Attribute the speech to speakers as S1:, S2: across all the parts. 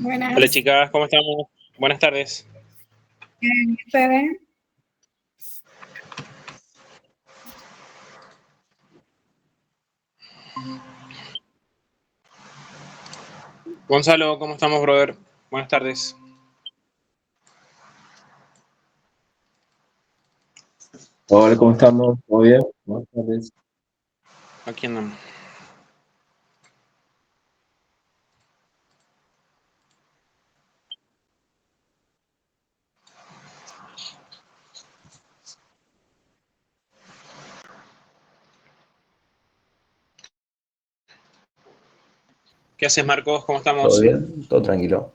S1: Hola
S2: Buenas.
S1: chicas, ¿cómo estamos? Buenas tardes.
S2: Bien, ¿y ustedes?
S1: Gonzalo, ¿cómo estamos, brother? Buenas tardes.
S3: Hola, ¿cómo estamos? ¿Todo bien? Buenas tardes.
S1: Aquí andamos. ¿Qué haces, Marcos? ¿Cómo
S3: ¿Todo
S1: estamos?
S3: bien? ¿Todo tranquilo?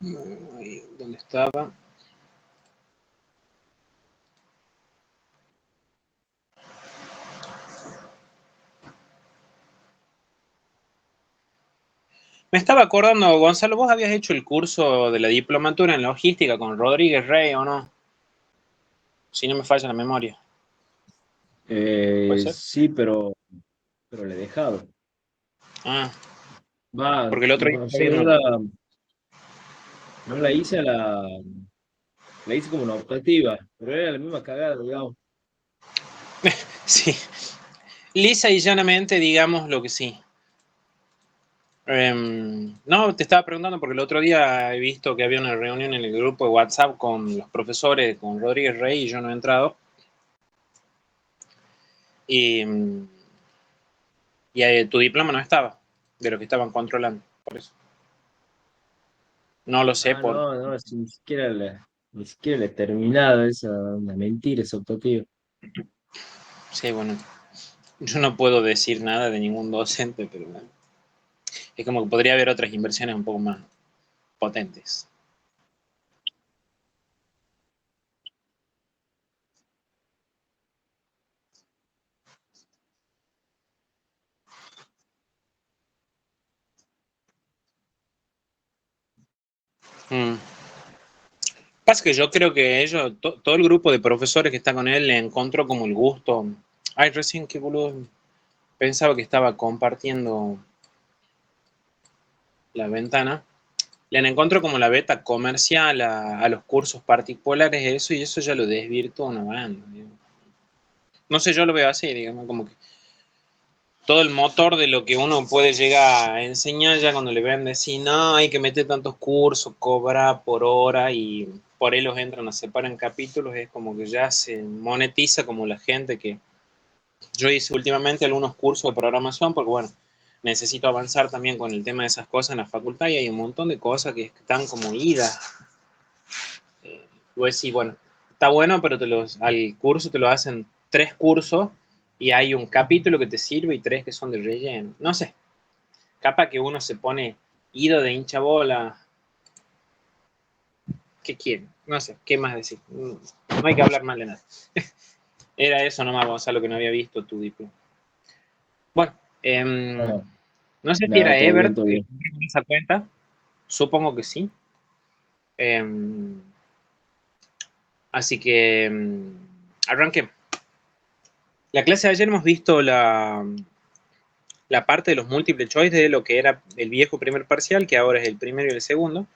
S1: Ahí, ¿dónde estaba? Me estaba acordando, Gonzalo, vos habías hecho el curso de la diplomatura en logística con Rodríguez Rey, ¿o no? Si no me falla la memoria. ¿Puede ser?
S3: Sí, pero le he dejado.
S1: Ah,
S3: Va,
S1: porque el otro día
S3: no,
S1: había
S3: no
S1: uno.
S3: no la hice la hice como una optativa, pero era la misma cagada, digamos.
S1: Sí, lisa y llanamente, digamos lo que sí. No, te estaba preguntando porque el otro día he visto que había una reunión en el grupo de WhatsApp con los profesores, con Rodríguez Rey, y yo no he entrado. Y, tu diploma no estaba, de lo que estaban controlando, por eso. No lo sé
S3: Ah,
S1: por...
S3: no, no, si ni siquiera le he terminado esa, una mentira, esa optativa.
S1: Sí, bueno, yo no puedo decir nada de ningún docente, pero bueno, es como que podría haber otras inversiones un poco más potentes. Mm. Pasa que yo creo que ellos, todo el grupo de profesores que está con él, le encontró como el gusto. Ay, recién que boludo, pensaba que estaba compartiendo la ventana. Le encuentro como la beta comercial a los cursos particulares, eso, y eso ya lo desvirtúa una banda. Digamos. No sé, yo lo veo así, digamos, como que todo el motor de lo que uno puede llegar a enseñar ya cuando le ven decir, no, hay que meter tantos cursos, cobra por hora y por ahí los entran a separar en capítulos, es como que ya se monetiza como la gente que yo hice últimamente algunos cursos de programación porque, bueno, necesito avanzar también con el tema de esas cosas en la facultad y hay un montón de cosas que están como idas. Pues sí, bueno, está bueno, pero al curso te lo hacen 3 cursos y hay un capítulo que te sirve y 3 que son de relleno. No sé, capaz que uno se pone ido de hincha bola. ¿Qué quiere? No sé, ¿qué más decir? No hay que hablar mal de nada. Era eso nomás, Gonzalo, que no había visto tu diploma. Bueno,
S3: No,
S1: no sé si
S3: nada,
S1: era
S3: todo bien,
S1: Ebert
S3: todo
S1: que
S3: bien.
S1: me esa cuenta. Supongo que sí. Así que arranqué. La clase de ayer hemos visto la parte de los múltiple choice de lo que era el viejo primer parcial, que ahora es el primero y el segundo,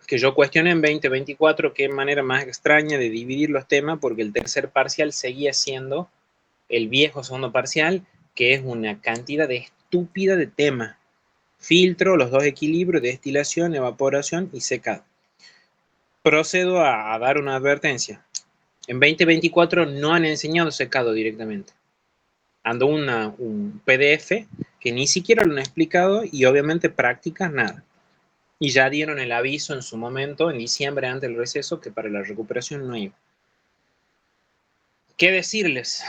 S1: que yo cuestioné en 2024 qué manera más extraña de dividir los temas, porque el tercer parcial seguía siendo el viejo segundo parcial, que es una cantidad de estúpida de temas. Filtro, los dos equilibrios, destilación, evaporación y secado. Procedo a dar una advertencia. En 2024 no han enseñado secado directamente. Ando un PDF que ni siquiera lo han explicado y obviamente prácticas nada. Y ya dieron el aviso en su momento, en diciembre, antes del receso, que para la recuperación no iba. ¿Qué decirles?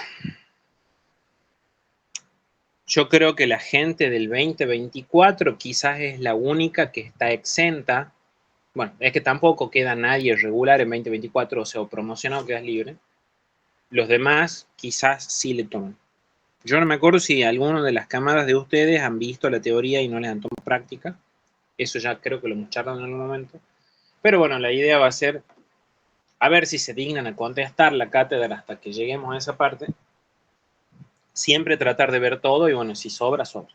S1: Yo creo que la gente del 2024 quizás es la única que está exenta. Bueno, es que tampoco queda nadie regular en 2024, o sea, o promocionado quedas libre. Los demás quizás sí le toman. Yo no me acuerdo si alguno de las cámaras de ustedes han visto la teoría y no les han tomado práctica. Eso ya creo que lo hemos charlado en algún momento. Pero bueno, la idea va a ser A ver si se dignan a contestar la cátedra hasta que lleguemos a esa parte. Siempre tratar de ver todo y bueno, si sobra, sobra.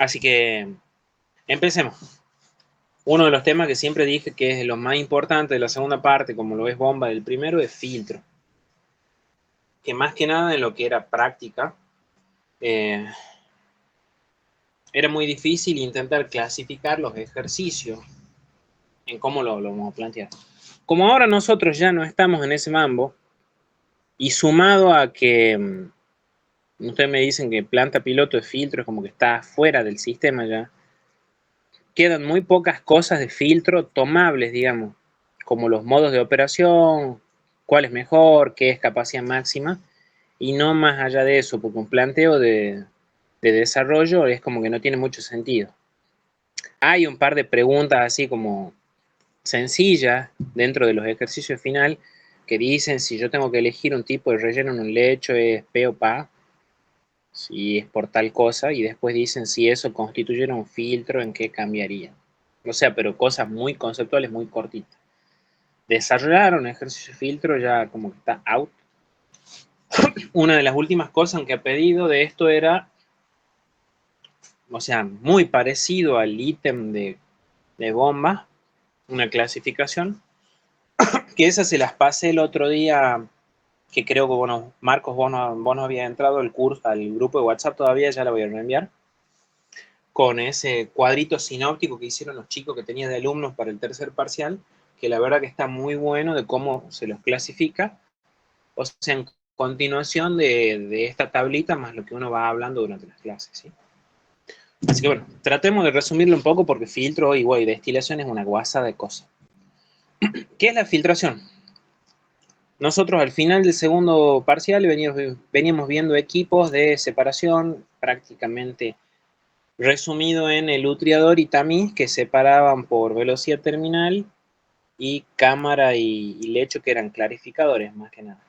S1: Así que empecemos. Uno de los temas que siempre dije que es lo más importante de la segunda parte, como lo es bomba del primero, es filtro. Que más que nada en lo que era práctica, era muy difícil intentar clasificar los ejercicios en cómo lo vamos a plantear. Como ahora nosotros ya no estamos en ese mambo, y sumado a que ustedes me dicen que planta piloto de filtro es como que está fuera del sistema ya, quedan muy pocas cosas de filtro tomables, digamos, como los modos de operación, cuál es mejor, qué es capacidad máxima, y no más allá de eso, porque un planteo de desarrollo es como que no tiene mucho sentido. Hay un par de preguntas así como sencillas dentro de los ejercicios final que dicen si yo tengo que elegir un tipo de relleno en un lecho es P o PA, si es por tal cosa, y después dicen si eso constituyera un filtro, en qué cambiaría. O sea, pero cosas muy conceptuales, muy cortitas. Desarrollar un ejercicio de filtro ya como que está out. Una de las últimas cosas que ha pedido de esto era, o sea, muy parecido al ítem de bomba, una clasificación, que esas se las pasé el otro día, que creo que, bueno, Marcos, vos no habías entrado al curso, al grupo de WhatsApp todavía, ya la voy a reenviar, con ese cuadrito sinóptico que hicieron los chicos que tenía de alumnos para el tercer parcial, que la verdad que está muy bueno de cómo se los clasifica, o sea, en continuación de esta tablita más lo que uno va hablando durante las clases, ¿sí? Así que bueno, tratemos de resumirlo un poco porque filtro igual y destilación es una guasa de cosas. ¿Qué es la filtración? Nosotros al final del segundo parcial veníamos viendo equipos de separación prácticamente resumido en el lutriador y tamiz que separaban por velocidad terminal y cámara y lecho que eran clarificadores más que nada.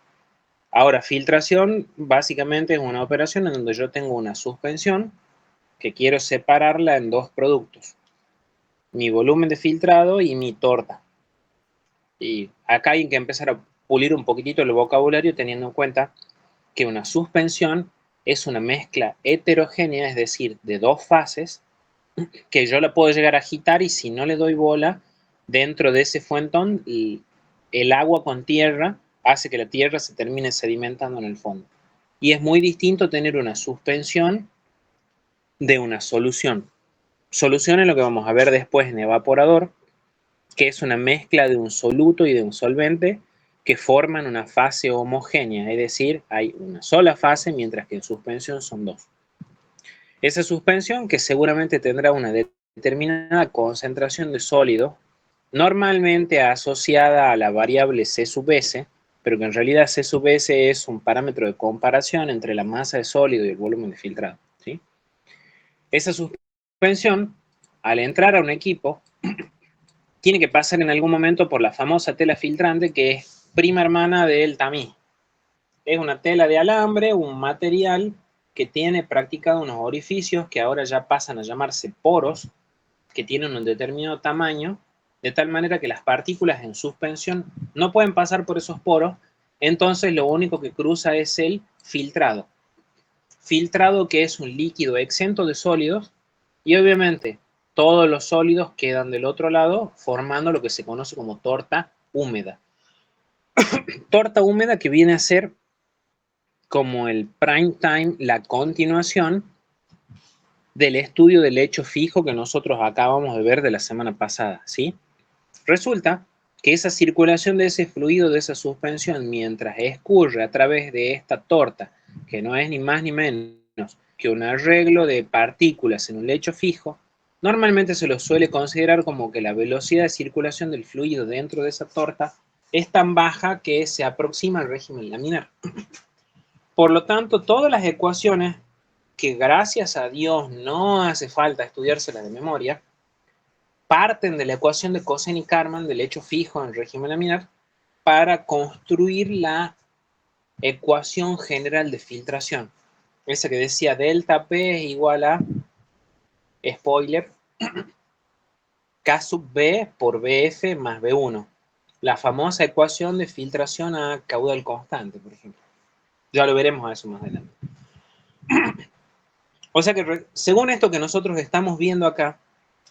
S1: Ahora, filtración básicamente es una operación en donde yo tengo una suspensión que quiero separarla en dos productos. Mi volumen de filtrado y mi torta. Y acá hay que empezar a pulir un poquitito el vocabulario teniendo en cuenta que una suspensión es una mezcla heterogénea, es decir, de dos fases, que yo la puedo llegar a agitar y si no le doy bola, dentro de ese fuentón, el agua con tierra hace que la tierra se termine sedimentando en el fondo. Y es muy distinto tener una suspensión de una solución. Solución es lo que vamos a ver después en evaporador, que es una mezcla de un soluto y de un solvente que forman una fase homogénea, es decir, hay una sola fase, mientras que en suspensión son dos. Esa suspensión, que seguramente tendrá una determinada concentración de sólido, normalmente asociada a la variable C sub S, pero que en realidad C sub S es un parámetro de comparación entre la masa de sólido y el volumen de filtrado, ¿sí? Esa suspensión, al entrar a un equipo, tiene que pasar en algún momento por la famosa tela filtrante que es prima hermana del tamiz. Es una tela de alambre, un material que tiene practicado unos orificios que ahora ya pasan a llamarse poros, que tienen un determinado tamaño, de tal manera que las partículas en suspensión no pueden pasar por esos poros, entonces lo único que cruza es el filtrado. Filtrado que es un líquido exento de sólidos y obviamente todos los sólidos quedan del otro lado formando lo que se conoce como torta húmeda. Torta húmeda que viene a ser como el prime time, la continuación del estudio del hecho fijo que nosotros acabamos de ver de la semana pasada, ¿sí? Resulta que esa circulación de ese fluido, de esa suspensión, mientras escurre a través de esta torta, que no es ni más ni menos que un arreglo de partículas en un lecho fijo, normalmente se lo suele considerar como que la velocidad de circulación del fluido dentro de esa torta es tan baja que se aproxima al régimen laminar. Por lo tanto, todas las ecuaciones que gracias a Dios no hace falta estudiárselas de memoria, parten de la ecuación de Cosen y Karman del hecho fijo en régimen laminar para construir la ecuación general de filtración. Esa que decía delta P es igual a, spoiler, K sub B por BF más B1. la famosa ecuación de filtración a caudal constante, por ejemplo. Ya lo veremos a eso más adelante. O sea que según esto que nosotros estamos viendo acá,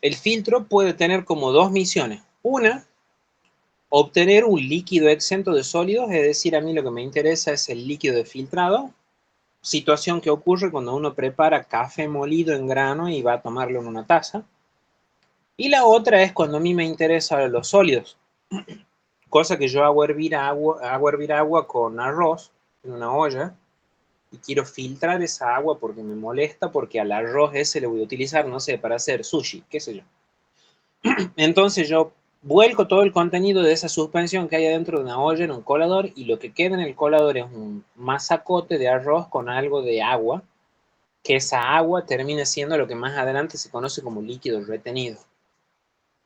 S1: el filtro puede tener como dos misiones. Una, obtener un líquido exento de sólidos, es decir, a mí lo que me interesa es el líquido de filtrado, situación que ocurre cuando uno prepara café molido en grano y va a tomarlo en una taza. Y la otra es cuando a mí me interesan los sólidos, cosa que yo hago hervir agua con arroz en una olla y quiero filtrar esa agua porque me molesta, porque al arroz ese le voy a utilizar, no sé, para hacer sushi, qué sé yo. Entonces yo vuelco todo el contenido de esa suspensión que hay adentro de una olla en un colador y lo que queda en el colador es un masacote de arroz con algo de agua, que esa agua termina siendo lo que más adelante se conoce como líquido retenido.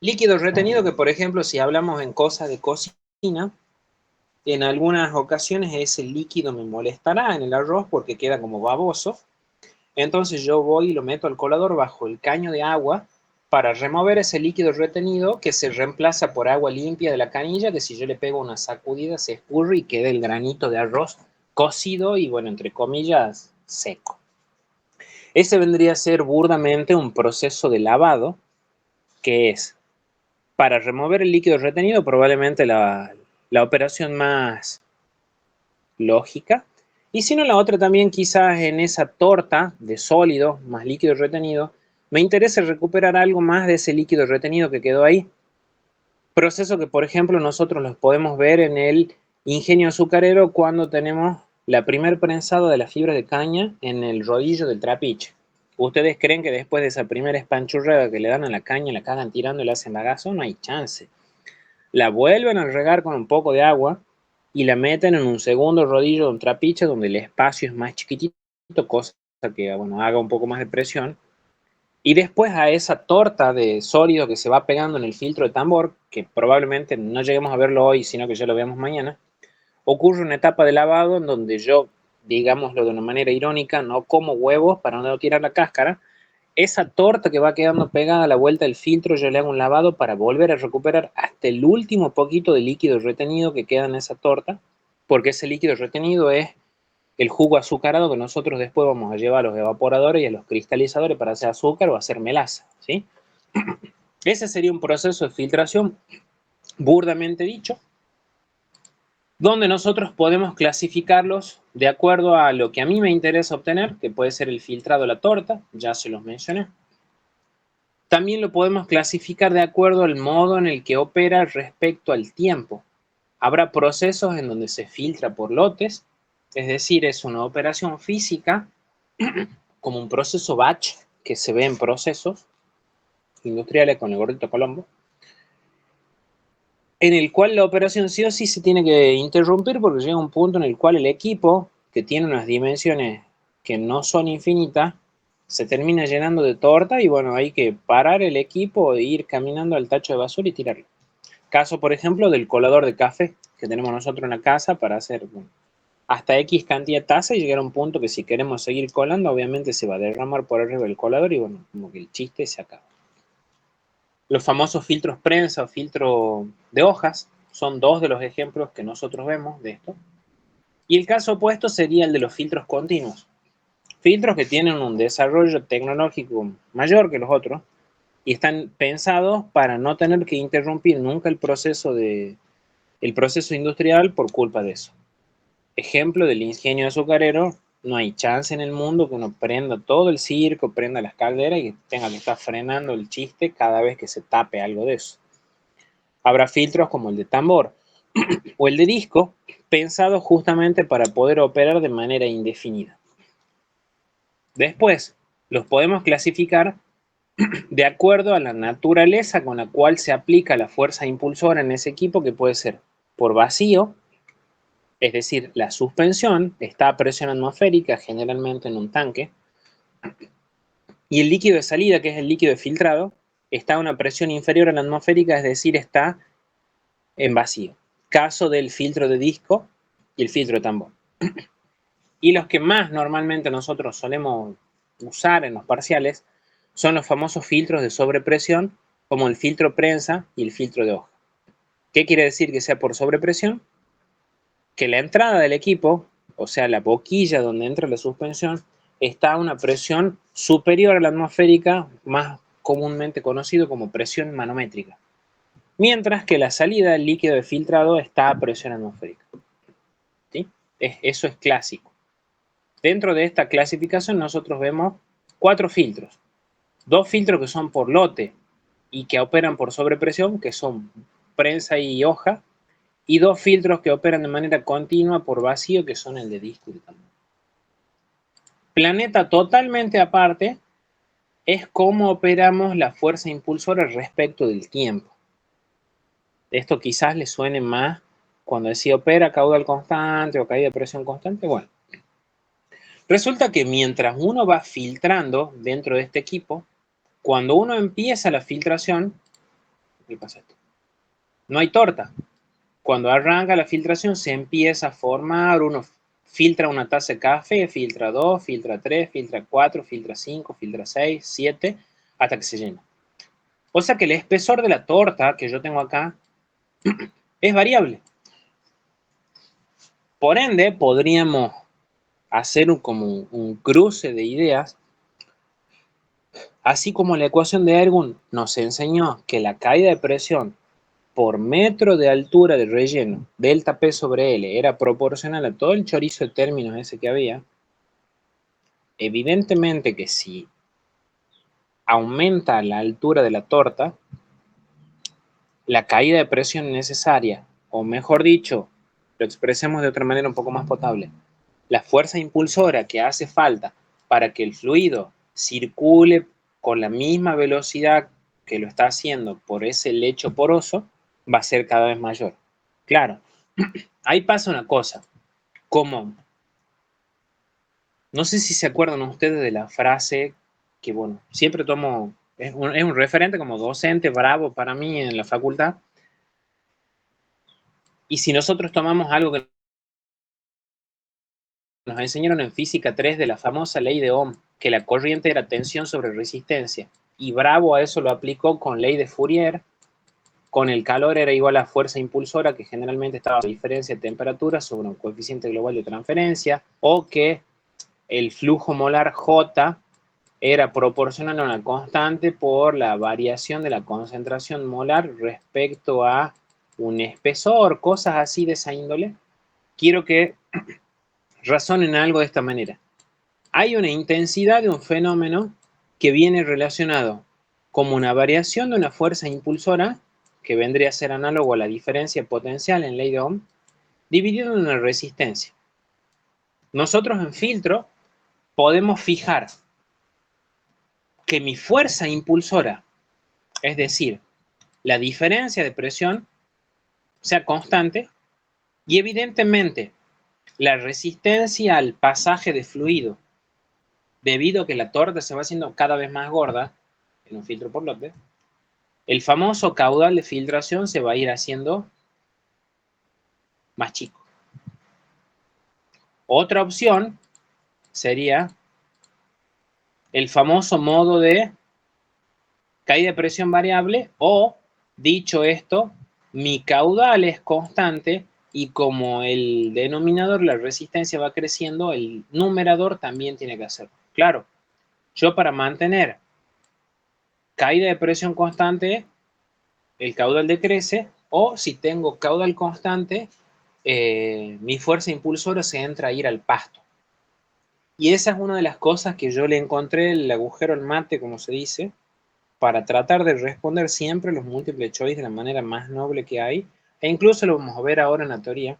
S1: Líquido retenido que, por ejemplo, si hablamos en cosas de cocina, en algunas ocasiones ese líquido me molestará en el arroz porque queda como baboso. Entonces yo voy y lo meto al colador bajo el caño de agua para remover ese líquido retenido que se reemplaza por agua limpia de la canilla, que si yo le pego una sacudida se escurre y queda el granito de arroz cocido y, bueno, entre comillas, seco. Ese vendría a ser burdamente un proceso de lavado, que es para remover el líquido retenido, probablemente la operación más lógica. Y si no, la otra también, quizás en esa torta de sólido más líquido retenido, me interesa recuperar algo más de ese líquido retenido que quedó ahí. Proceso que, por ejemplo, nosotros los podemos ver en el ingenio azucarero cuando tenemos la primer prensado de la fibra de caña en el rodillo del trapiche. ¿Ustedes creen que después de esa primera espanchurrada que le dan a la caña, la cagan tirando y la hacen bagazo? No hay chance. La vuelven a regar con un poco de agua y la meten en un segundo rodillo de un trapiche donde el espacio es más chiquitito, cosa que, bueno, haga un poco más de presión. Y después a esa torta de sólido que se va pegando en el filtro de tambor, que probablemente no lleguemos a verlo hoy, sino que ya lo veamos mañana, ocurre una etapa de lavado en donde yo, digámoslo de una manera irónica, no como huevos para no tirar la cáscara. Esa torta que va quedando pegada a la vuelta del filtro, yo le hago un lavado para volver a recuperar hasta el último poquito de líquido retenido que queda en esa torta, porque ese líquido retenido es el jugo azucarado que nosotros después vamos a llevar a los evaporadores y a los cristalizadores para hacer azúcar o hacer melaza, ¿sí? Ese sería un proceso de filtración burdamente dicho, donde nosotros podemos clasificarlos de acuerdo a lo que a mí me interesa obtener, que puede ser el filtrado de la torta, ya se los mencioné. También lo podemos clasificar de acuerdo al modo en el que opera respecto al tiempo. Habrá procesos en donde se filtra por lotes, es decir, es una operación física como un proceso batch que se ve en procesos industriales con el gordito Colombo, en el cual la operación sí o sí se tiene que interrumpir porque llega un punto en el cual el equipo, que tiene unas dimensiones que no son infinitas, se termina llenando de torta y, bueno, hay que parar el equipo e ir caminando al tacho de basura y tirarlo. Caso, por ejemplo, del colador de café que tenemos nosotros en la casa para hacer, bueno, hasta X cantidad de taza y llegar a un punto que si queremos seguir colando, obviamente se va a derramar por arriba del colador y, bueno, como que el chiste se acaba. Los famosos filtros prensa o filtro de hojas son dos de los ejemplos que nosotros vemos de esto. Y el caso opuesto sería el de los filtros continuos. Filtros que tienen un desarrollo tecnológico mayor que los otros y están pensados para no tener que interrumpir nunca el proceso industrial por culpa de eso. Ejemplo del ingenio azucarero, no hay chance en el mundo que uno prenda todo el circo, prenda las calderas y que tenga que estar frenando el chiste cada vez que se tape algo de eso. Habrá filtros como el de tambor o el de disco, pensados justamente para poder operar de manera indefinida. Después, los podemos clasificar de acuerdo a la naturaleza con la cual se aplica la fuerza impulsora en ese equipo, que puede ser por vacío, es decir, la suspensión está a presión atmosférica, generalmente en un tanque, y el líquido de salida, que es el líquido de filtrado, está a una presión inferior a la atmosférica, es decir, está en vacío. Caso del filtro de disco y el filtro de tambor. Y los que más normalmente nosotros solemos usar en los parciales son los famosos filtros de sobrepresión, como el filtro prensa y el filtro de hoja. ¿Qué quiere decir que sea por sobrepresión? Que la entrada del equipo, o sea, la boquilla donde entra la suspensión, está a una presión superior a la atmosférica, más comúnmente conocido como presión manométrica. Mientras que la salida del líquido de filtrado está a presión atmosférica. ¿Sí? Eso es clásico. Dentro de esta clasificación nosotros vemos 4 filtros. 2 filtros que son por lote y que operan por sobrepresión, que son prensa y hoja, y 2 filtros que operan de manera continua por vacío, que son el de disco y el tambor. Planeta totalmente aparte es cómo operamos la fuerza impulsora respecto del tiempo. Esto quizás les suene más cuando decía opera caudal constante o caída de presión constante. Bueno, resulta que mientras uno va filtrando dentro de este equipo, cuando uno empieza la filtración, ¿qué pasa esto? No hay torta. Cuando arranca la filtración se empieza a formar, uno filtra una taza de café, filtra 2, filtra 3, filtra 4, filtra 5, filtra 6, 7, hasta que se llena. O sea que el espesor de la torta que yo tengo acá es variable. Por ende, podríamos hacer como un cruce de ideas, así como la ecuación de Ergun nos enseñó que la caída de presión por metro de altura de relleno, delta P sobre L, era proporcional a todo el chorizo de términos ese que había. Evidentemente que si aumenta la altura de la torta, la caída de presión necesaria, o mejor dicho, lo expresemos de otra manera un poco más potable, la fuerza impulsora que hace falta para que el fluido circule con la misma velocidad que lo está haciendo por ese lecho poroso, va a ser cada vez mayor. Claro, ahí pasa una cosa, como, no sé si se acuerdan ustedes de la frase que, bueno, siempre tomo, es un referente como docente bravo para mí en la facultad, y si nosotros tomamos algo que nos enseñaron en física 3 de la famosa ley de Ohm, que la corriente era tensión sobre resistencia, y Bravo a eso lo aplicó con ley de Fourier, con el calor era igual a fuerza impulsora, que generalmente estaba a diferencia de temperatura sobre un coeficiente global de transferencia, o que el flujo molar J era proporcional a una constante por la variación de la concentración molar respecto a un espesor, cosas así de esa índole. Quiero que razonen algo de esta manera. Hay una intensidad de un fenómeno que viene relacionado como una variación de una fuerza impulsora, que vendría a ser análogo a la diferencia potencial en ley de Ohm, dividido en una resistencia. Nosotros en filtro podemos fijar que mi fuerza impulsora, es decir, la diferencia de presión, sea constante, y evidentemente la resistencia al pasaje de fluido, debido a que la torta se va haciendo cada vez más gorda en un filtro por lote, el famoso caudal de filtración se va a ir haciendo más chico. Otra opción sería el famoso modo de caída de presión variable, o, dicho esto, mi caudal es constante y como el denominador, la resistencia va creciendo, el numerador también tiene que hacerlo. Claro, yo para mantener caída de presión constante, el caudal decrece, o si tengo caudal constante, mi fuerza impulsora se entra a ir al pasto. Y esa es una de las cosas que yo le encontré el agujero al mate, como se dice, para tratar de responder siempre los múltiples choice de la manera más noble que hay, e incluso lo vamos a ver ahora en la teoría.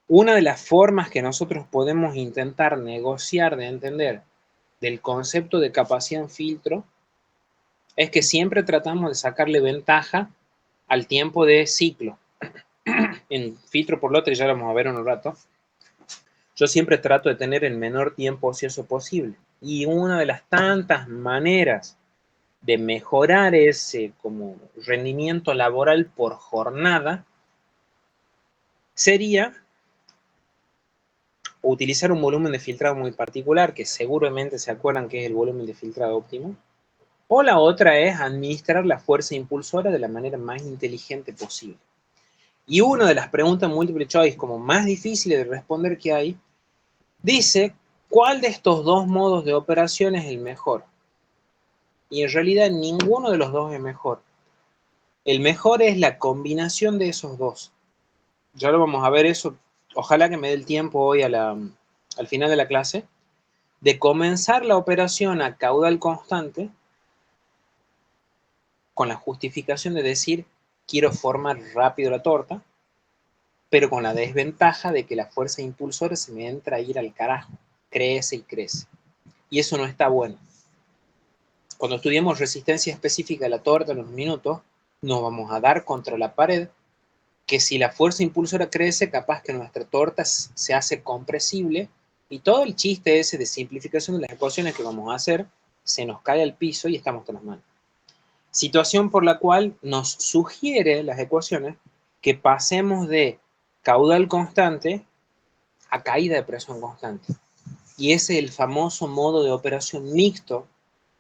S1: Una de las formas que nosotros podemos intentar negociar de entender del concepto de capacidad en filtro es que siempre tratamos de sacarle ventaja al tiempo de ciclo. En filtro por lote, ya lo vamos a ver en un rato, yo siempre trato de tener el menor tiempo ocioso posible. Y una de las tantas maneras de mejorar ese como rendimiento laboral por jornada sería utilizar un volumen de filtrado muy particular, que seguramente se acuerdan que es el volumen de filtrado óptimo, o la otra es administrar la fuerza impulsora de la manera más inteligente posible. Y una de las preguntas múltiple choice como más difíciles de responder que hay, dice, ¿cuál de estos dos modos de operación es el mejor? Y en realidad ninguno de los dos es mejor. El mejor es la combinación de esos dos. Ya lo vamos a ver eso. Ojalá que me dé el tiempo hoy al final de la clase, de comenzar la operación a caudal constante con la justificación de decir, quiero formar rápido la torta, pero con la desventaja de que la fuerza impulsora se me entra a ir al carajo, crece y crece. Y eso no está bueno. Cuando estudiemos resistencia específica de la torta en unos minutos, nos vamos a dar contra la pared que si la fuerza impulsora crece, capaz que nuestra torta se hace compresible y todo el chiste ese de simplificación de las ecuaciones que vamos a hacer se nos cae al piso y estamos con las manos. Situación por la cual nos sugiere las ecuaciones que pasemos de caudal constante a caída de presión constante. Y ese es el famoso modo de operación mixto.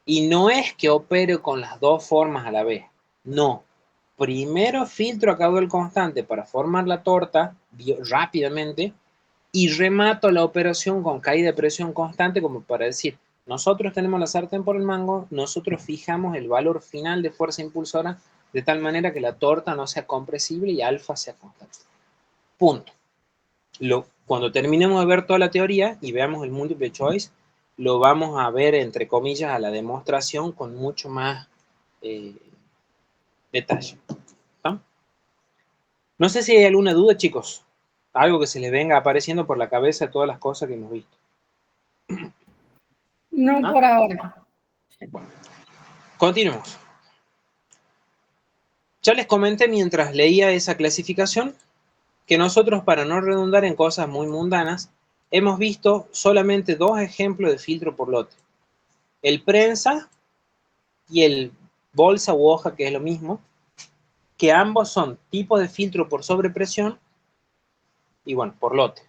S1: Y no es que opere con las dos formas a la vez. No. Primero filtro a caudal constante para formar la torta rápidamente y remato la operación con caída de presión constante como para decir, nosotros tenemos la sartén por el mango, nosotros fijamos el valor final de fuerza impulsora de tal manera que la torta no sea compresible y alfa sea constante. Punto. Cuando terminemos de ver toda la teoría y veamos el multiple choice, lo vamos a ver, entre comillas, a la demostración con mucho más detalle. ¿No? No sé si hay alguna duda, chicos. Algo que se les venga apareciendo por la cabeza de todas las cosas que hemos visto.
S2: No
S1: ¿Ah?
S2: por ahora.
S1: Bueno, continuemos. Ya les comenté mientras leía esa clasificación que nosotros, para no redundar en cosas muy mundanas, hemos visto solamente dos ejemplos de filtro por lote. El prensa y el bolsa u hoja, que es lo mismo, que ambos son tipos de filtro por sobrepresión y bueno, por lote.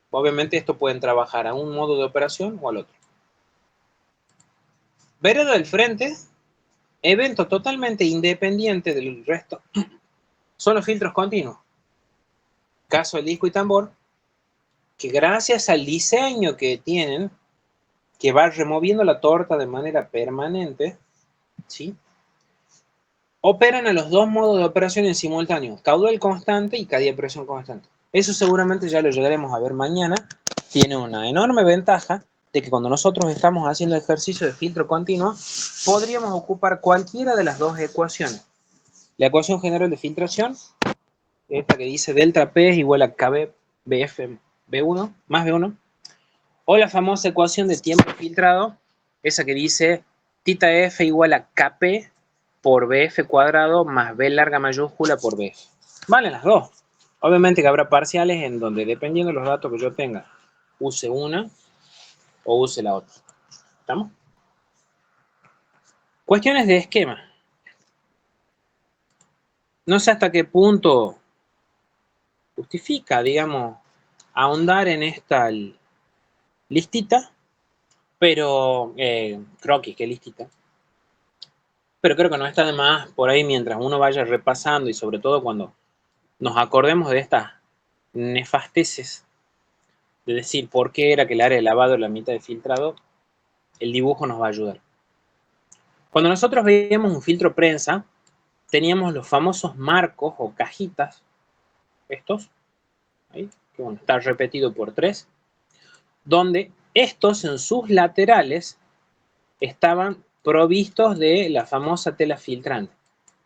S1: Obviamente esto pueden trabajar a un modo de operación o al otro. Vereda del frente, evento totalmente independiente del resto, son los filtros continuos. Caso del disco y tambor, que gracias al diseño que tienen, que va removiendo la torta de manera permanente, ¿sí?, operan a los dos modos de operación en simultáneo, caudal constante y caída de presión constante. Eso seguramente ya lo llegaremos a ver mañana. Tiene una enorme ventaja de que cuando nosotros estamos haciendo ejercicio de filtro continuo, podríamos ocupar cualquiera de las dos ecuaciones. La ecuación general de filtración, esta que dice delta P es igual a KB BF B1 más B1, o la famosa ecuación de tiempo filtrado, esa que dice tita F igual a KP por BF cuadrado más B larga mayúscula por BF. Valen las dos. Obviamente que habrá parciales en donde, dependiendo de los datos que yo tenga, use una o use la otra. ¿Estamos? Cuestiones de esquema. No sé hasta qué punto justifica, digamos, ahondar en esta listita, pero croquis, qué listita. Pero creo que no está de más por ahí mientras uno vaya repasando y sobre todo cuando nos acordemos de estas nefasteces de decir por qué era que el área de lavado era la mitad de filtrado, el dibujo nos va a ayudar. Cuando nosotros veíamos un filtro prensa, teníamos los famosos marcos o cajitas, estos, ¿ahí? Que bueno, está repetido por 3, donde estos en sus laterales estaban provistos de la famosa tela filtrante.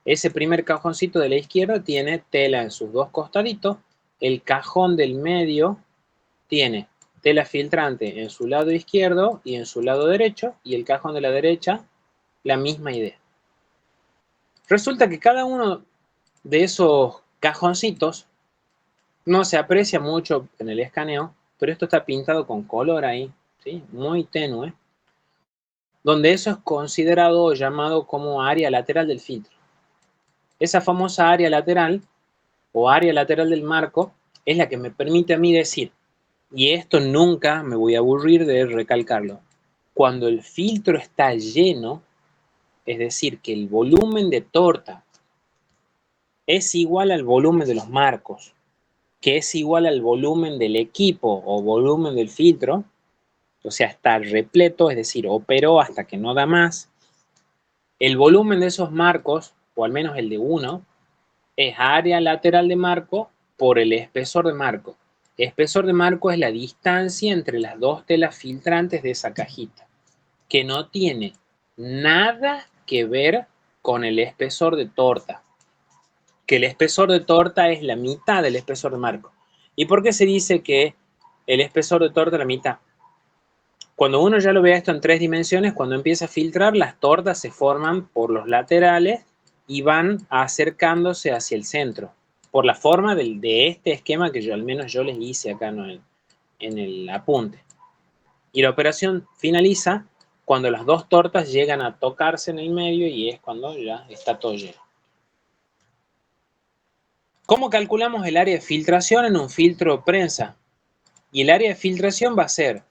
S1: Ese primer cajoncito de la izquierda tiene tela en sus dos costaditos, el cajón del medio tiene tela filtrante en su lado izquierdo y en su lado derecho, y el cajón de la derecha, la misma idea. Resulta que cada uno de esos cajoncitos no se aprecia mucho en el escaneo, pero esto está pintado con color ahí, ¿sí?, muy tenue, donde eso es considerado o llamado como área lateral del filtro. Esa famosa área lateral o área lateral del marco es la que me permite a mí decir, y esto nunca me voy a aburrir de recalcarlo, cuando el filtro está lleno, es decir, que el volumen de torta es igual al volumen de los marcos, que es igual al volumen del equipo o volumen del filtro, o sea, está repleto, es decir, operó hasta que no da más. El volumen de esos marcos, o al menos el de uno, es área lateral de marco por el espesor de marco. Espesor de marco es la distancia entre las dos telas filtrantes de esa cajita, que no tiene nada que ver con el espesor de torta, que el espesor de torta es la mitad del espesor de marco. ¿Y por qué se dice que el espesor de torta es la mitad? Cuando uno ya lo ve esto en 3 dimensiones, cuando empieza a filtrar, las tortas se forman por los laterales y van acercándose hacia el centro, por la forma de este esquema que al menos yo les hice acá en el apunte. Y la operación finaliza cuando las dos tortas llegan a tocarse en el medio y es cuando ya está todo lleno. ¿Cómo calculamos el área de filtración en un filtro prensa? Y el área de filtración va a ser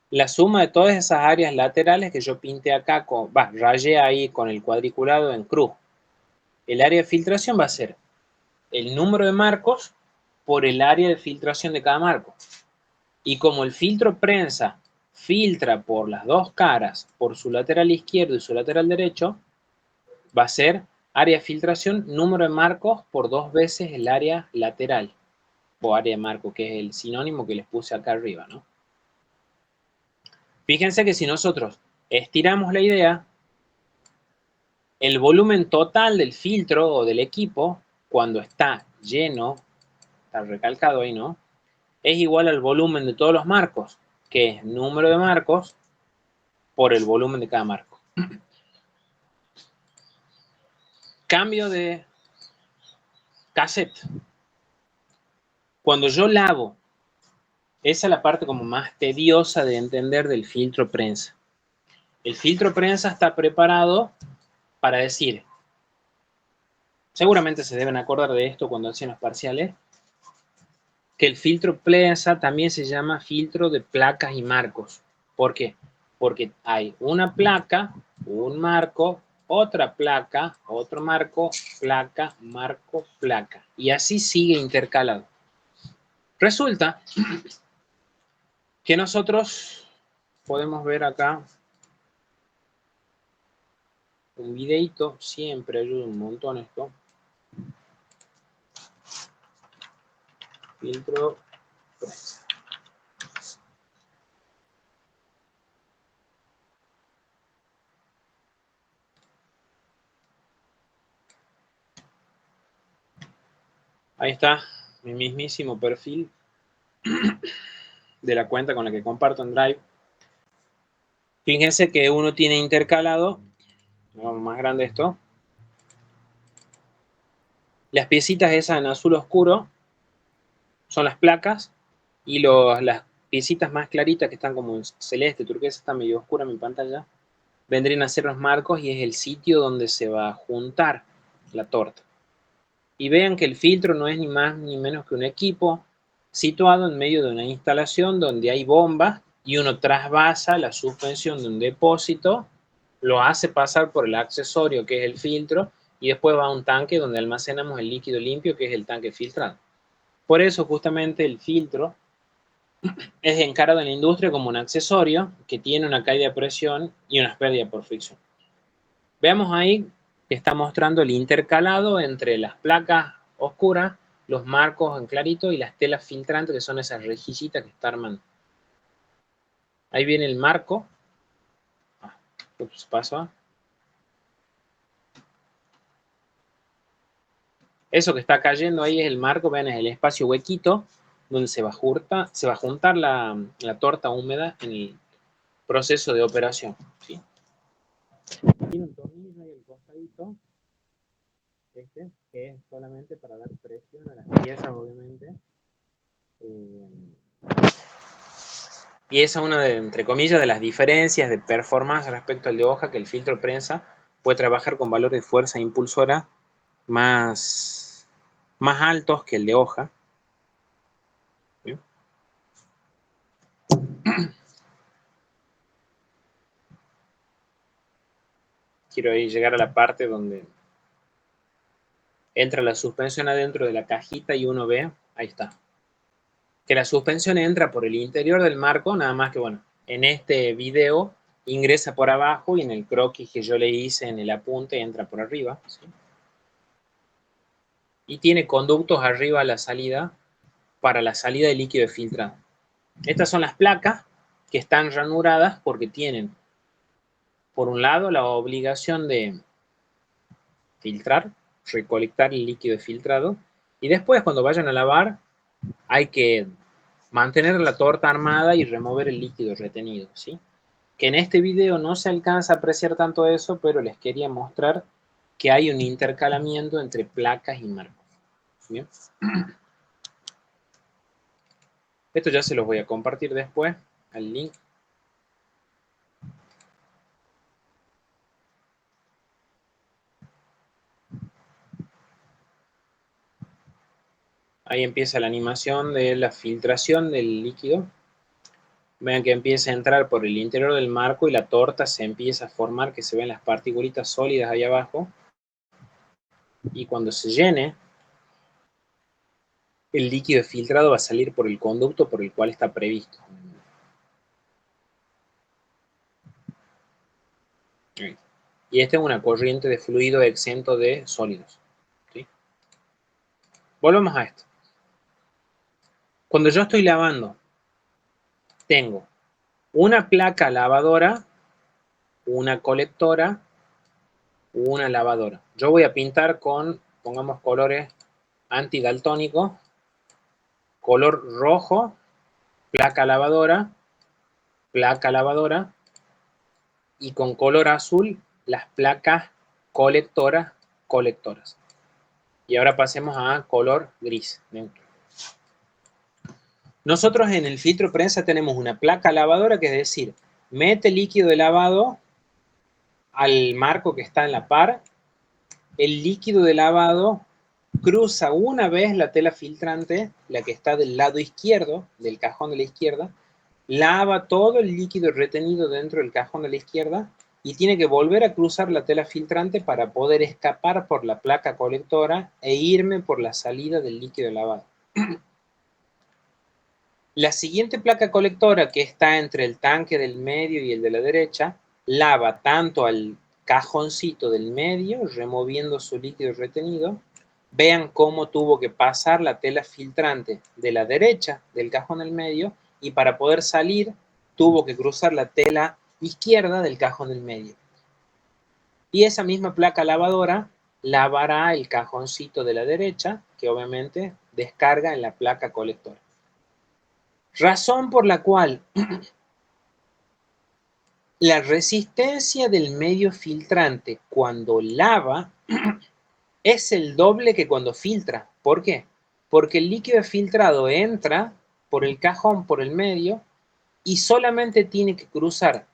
S1: la suma de todas esas áreas laterales que yo pinté acá, rayé ahí con el cuadriculado en cruz. El área de filtración va a ser el número de marcos por el área de filtración de cada marco. Y como el filtro prensa filtra por las dos caras, por su lateral izquierdo y su lateral derecho, va a ser área de filtración, número de marcos por 2 veces el área lateral, o área de marco, que es el sinónimo que les puse acá arriba, ¿no? Fíjense que si nosotros estiramos la idea, el volumen total del filtro o del equipo, cuando está lleno, está recalcado ahí, ¿no? Es igual al volumen de todos los marcos, que es número de marcos por el volumen de cada marco. Cambio de cassette. Cuando yo lavo, esa es la parte como más tediosa de entender del filtro prensa. El filtro prensa está preparado para decir, seguramente se deben acordar de esto cuando hacen los parciales, que el filtro prensa también se llama filtro de placas y marcos. ¿Por qué? Porque hay una placa, un marco, otra placa, otro marco, placa, marco, placa. Y así sigue intercalado. Resulta que nosotros podemos ver acá un videito, siempre ayuda un montón esto. Filtro prensa. Ahí está mi mismísimo perfil de la cuenta con la que comparto en Drive. Fíjense que uno tiene intercalado, vamos más grande esto, las piecitas esas en azul oscuro son las placas y las piecitas más claritas que están como en celeste, turquesa, está medio oscura mi pantalla, vendrían a ser los marcos y es el sitio donde se va a juntar la torta. Y vean que el filtro no es ni más ni menos que un equipo situado en medio de una instalación donde hay bombas y uno trasvasa la suspensión de un depósito, lo hace pasar por el accesorio que es el filtro y después va a un tanque donde almacenamos el líquido limpio que es el tanque filtrado. Por eso justamente el filtro es encarado en la industria como un accesorio que tiene una caída de presión y una pérdida por fricción. Veamos ahí que está mostrando el intercalado entre las placas oscuras, los marcos en clarito y las telas filtrantes que son esas rejillitas que está armando. Ahí viene el marco. Pasa. Eso que está cayendo ahí es el marco, vean, es el espacio huequito donde se va a juntar la torta húmeda en el proceso de operación. ¿Sí? Tiene un tornillo ahí al costadito, que es solamente para dar presión a las piezas, obviamente. Y esa es una de, entre comillas, de las diferencias de performance respecto al de hoja, que el filtro prensa puede trabajar con valores de fuerza impulsora más altos que el de hoja. ¿Sí? Quiero ahí llegar a la parte donde entra la suspensión adentro de la cajita y uno ve, ahí está, que la suspensión entra por el interior del marco, nada más que, bueno, en este video ingresa por abajo y en el croquis que yo le hice en el apunte entra por arriba, ¿sí? Y tiene conductos arriba a la salida para la salida de líquido de filtrado. Estas son las placas que están ranuradas porque tienen, por un lado, la obligación de filtrar, recolectar el líquido de filtrado, y después cuando vayan a lavar hay que mantener la torta armada y remover el líquido retenido, ¿sí? Que en este video no se alcanza a apreciar tanto eso, pero les quería mostrar que hay un intercalamiento entre placas y marcos. ¿Bien? Esto ya se los voy a compartir después, al link. Ahí empieza la animación de la filtración del líquido. Vean que empieza a entrar por el interior del marco y la torta se empieza a formar, que se ven las partículas sólidas ahí abajo. Y cuando se llene, el líquido filtrado va a salir por el conducto por el cual está previsto. Y esta es una corriente de fluido exento de sólidos, ¿sí? Volvemos a esto. Cuando yo estoy lavando, tengo una placa lavadora, una colectora, una lavadora. Yo voy a pintar con, pongamos colores antidaltónicos, color rojo, placa lavadora, y con color azul las placas colectoras. Y ahora pasemos a color gris, neutro. Nosotros en el filtro prensa tenemos una placa lavadora, que es decir, mete líquido de lavado al marco que está en la par, el líquido de lavado cruza una vez la tela filtrante, la que está del lado izquierdo, del cajón de la izquierda, lava todo el líquido retenido dentro del cajón de la izquierda y tiene que volver a cruzar la tela filtrante para poder escapar por la placa colectora e irme por la salida del líquido de lavado. La siguiente placa colectora, que está entre el tanque del medio y el de la derecha, lava tanto al cajoncito del medio, removiendo su líquido retenido. Vean cómo tuvo que pasar la tela filtrante de la derecha del cajón del medio y para poder salir tuvo que cruzar la tela izquierda del cajón del medio. Y esa misma placa lavadora lavará el cajoncito de la derecha, que obviamente descarga en la placa colectora. Razón por la cual la resistencia del medio filtrante cuando lava es el doble que cuando filtra. ¿Por qué? Porque el líquido filtrado entra por el cajón, por el medio, y solamente tiene que cruzar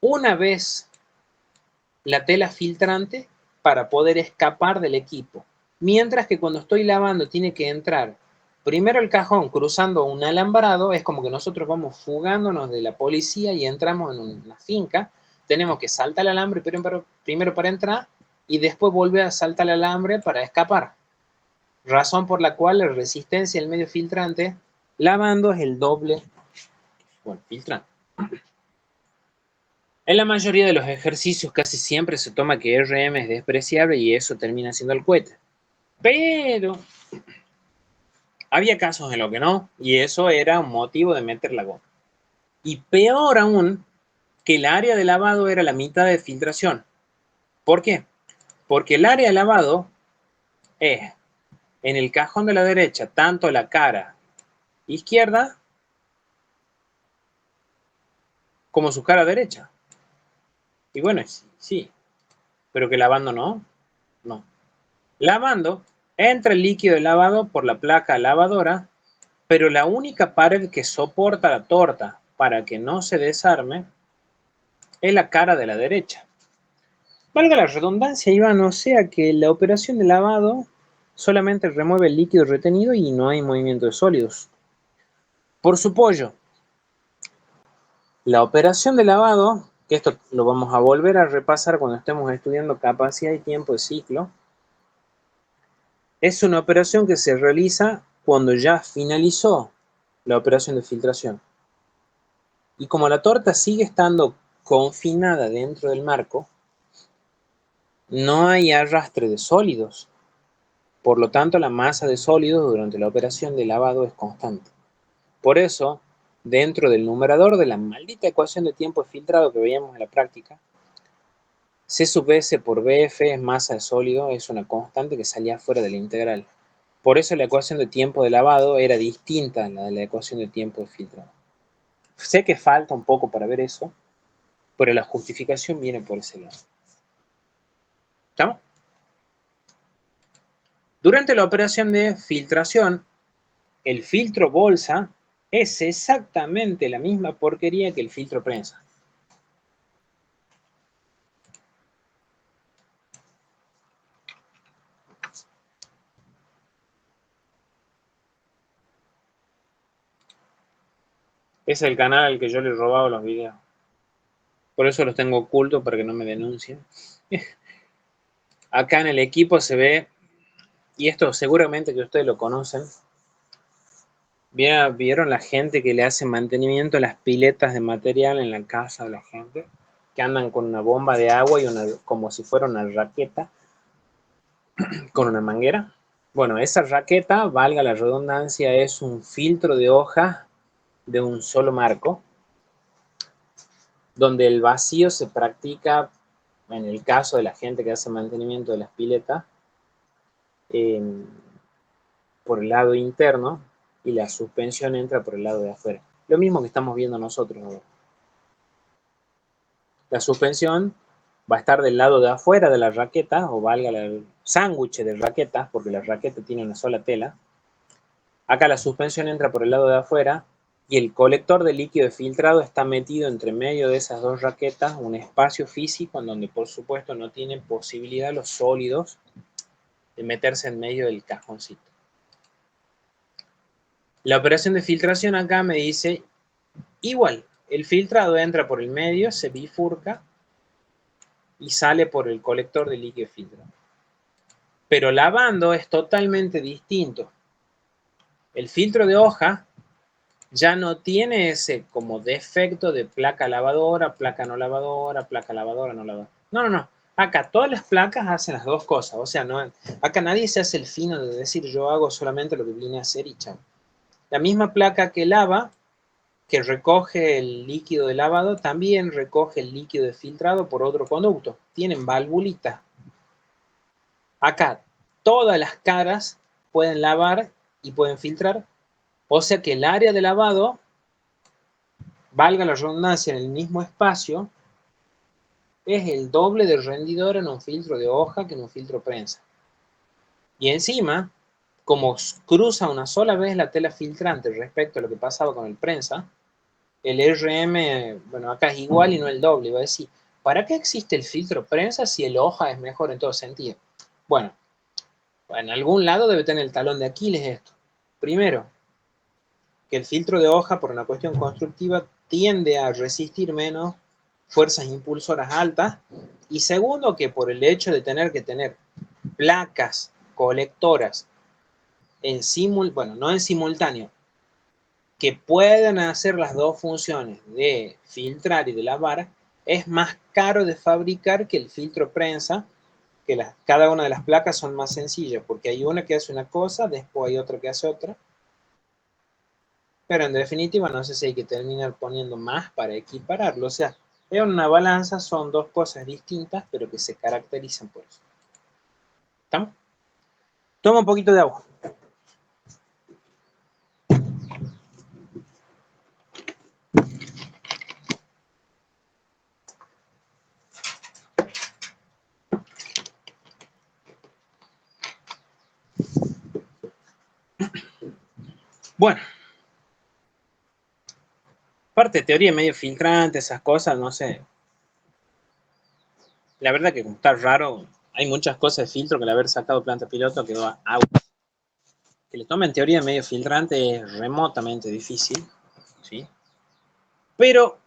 S1: una vez la tela filtrante para poder escapar del equipo. Mientras que cuando estoy lavando tiene que entrar primero el cajón cruzando un alambrado, es como que nosotros vamos fugándonos de la policía y entramos en una finca, tenemos que saltar el alambre primero para entrar y después volver a saltar el alambre para escapar. Razón por la cual la resistencia del medio filtrante lavando es el doble, bueno, filtrante. En la mayoría de los ejercicios casi siempre se toma que RM es despreciable y eso termina siendo el cohete. Pero había casos en los que no, y eso era un motivo de meter la goma. Y peor aún, que el área de lavado era la mitad de filtración. ¿Por qué? Porque el área de lavado es en el cajón de la derecha, tanto la cara izquierda como su cara derecha. Y bueno, sí, pero que lavando no. Lavando, entra el líquido de lavado por la placa lavadora, pero la única pared que soporta la torta para que no se desarme es la cara de la derecha. Valga la redundancia, Iván, o sea que la operación de lavado solamente remueve el líquido retenido y no hay movimiento de sólidos. Por su pollo, la operación de lavado, que esto lo vamos a volver a repasar cuando estemos estudiando capacidad y tiempo de ciclo, Es una operación que se realiza cuando ya finalizó la operación de filtración. Y como la torta sigue estando confinada dentro del marco, no hay arrastre de sólidos. Por lo tanto, la masa de sólidos durante la operación de lavado es constante. Por eso, dentro del numerador de la maldita ecuación de tiempo de filtrado que veíamos en la práctica, C sub S por BF es masa de sólido, es una constante que salía fuera de la integral. Por eso la ecuación de tiempo de lavado era distinta a la de la ecuación de tiempo de filtrado. Sé que falta un poco para ver eso, pero la justificación viene por ese lado. ¿Estamos? Durante la operación de filtración, el filtro bolsa es exactamente la misma porquería que el filtro prensa. Es el canal al que yo le he robado los videos. Por eso los tengo ocultos para que no me denuncien. Acá en el equipo se ve, y esto seguramente que ustedes lo conocen, ¿vieron la gente que le hace mantenimiento a las piletas de material en la casa de la gente? Que andan con una bomba de agua y como si fuera una raqueta con una manguera. Bueno, esa raqueta, valga la redundancia, es un filtro de hoja de un solo marco, donde el vacío se practica, en el caso de la gente que hace mantenimiento de las piletas, por el lado interno y la suspensión entra por el lado de afuera. Lo mismo que estamos viendo nosotros ahora. La suspensión va a estar del lado de afuera de la raqueta, o valga el sándwich de raquetas, porque la raqueta tiene una sola tela. Acá la suspensión entra por el lado de afuera y el colector de líquido de filtrado está metido entre medio de esas dos raquetas, un espacio físico en donde por supuesto no tienen posibilidad los sólidos de meterse en medio del cajoncito. La operación de filtración acá me dice igual, el filtrado entra por el medio, se bifurca y sale por el colector de líquido de filtrado. Pero lavando es totalmente distinto. El filtro de hoja ya no tiene ese como defecto de placa lavadora, placa no lavadora, placa lavadora, no lavadora. No, no, no. Acá todas las placas hacen las dos cosas. O sea, no, acá nadie se hace el fino de decir yo hago solamente lo que vine a hacer y chao. La misma placa que lava, que recoge el líquido de lavado, también recoge el líquido de filtrado por otro conducto. Tienen valvulita. Acá todas las caras pueden lavar y pueden filtrar. O sea que el área de lavado, valga la redundancia, en el mismo espacio, es el doble de rendidor en un filtro de hoja que en un filtro prensa. Y encima, como cruza una sola vez la tela filtrante respecto a lo que pasaba con el prensa, el RM, bueno, acá es igual y no el doble. Iba a decir, ¿para qué existe el filtro prensa si el hoja es mejor en todo sentido? Bueno, en algún lado debe tener el talón de Aquiles esto. Primero, que el filtro de hoja, por una cuestión constructiva, tiende a resistir menos fuerzas impulsoras altas. Y segundo, que por el hecho de tener que tener placas colectoras no en simultáneo, que puedan hacer las dos funciones de filtrar y de lavar, es más caro de fabricar que el filtro prensa, que cada una de las placas son más sencillas, porque hay una que hace una cosa, después hay otra que hace otra. Pero en definitiva, no sé si hay que terminar poniendo más para equipararlo. O sea, en una balanza son dos cosas distintas, pero que se caracterizan por eso. ¿Estamos? Toma un poquito de agua. Bueno. Parte de teoría medio filtrante, esas cosas, no sé. La verdad que como está raro, hay muchas cosas de filtro que al haber sacado planta piloto quedó agua. Que le tomen teoría medio filtrante es remotamente difícil, ¿sí? Pero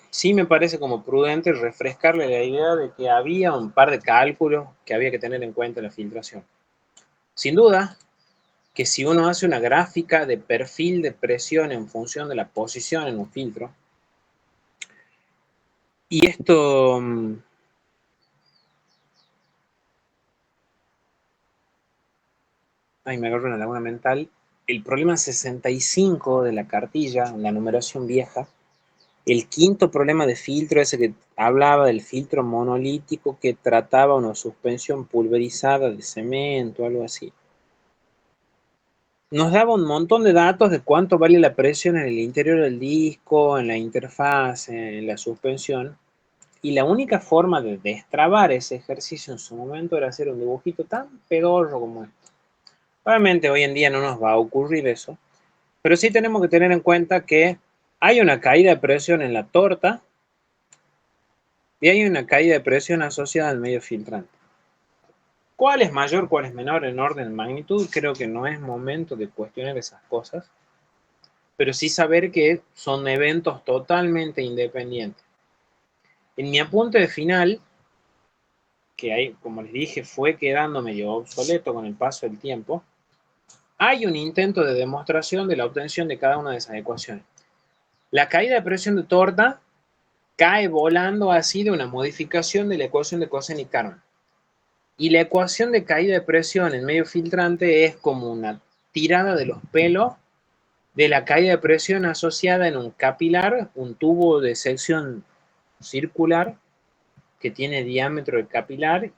S1: sí me parece como prudente refrescarle la idea de que había un par de cálculos que había que tener en cuenta en la filtración. Sin duda que si uno hace una gráfica de perfil de presión en función de la posición en un filtro, y esto ay, me agarro una laguna mental, el problema 65 de la cartilla, la numeración vieja, el quinto problema de filtro, ese que hablaba del filtro monolítico que trataba una suspensión pulverizada de cemento, algo así. Nos daba un montón de datos de cuánto vale la presión en el interior del disco, en la interfaz, en la suspensión. Y la única forma de destrabar ese ejercicio en su momento era hacer un dibujito tan pedorro como este. Obviamente hoy en día no nos va a ocurrir eso, pero sí tenemos que tener en cuenta que hay una caída de presión en la torta y hay una caída de presión asociada al medio filtrante. ¿Cuál es mayor, cuál es menor en orden de magnitud? Creo que no es momento de cuestionar esas cosas, pero sí saber que son eventos totalmente independientes. En mi apunte de final, que hay, como les dije, fue quedando medio obsoleto con el paso del tiempo, hay un intento de demostración de la obtención de cada una de esas ecuaciones. La caída de presión de torta cae volando así de una modificación de la ecuación de Kosenik-Kármán. Y la ecuación de caída de presión en medio filtrante es como una tirada de los pelos de la caída de presión asociada en un capilar, un tubo de sección circular que tiene diámetro del capilar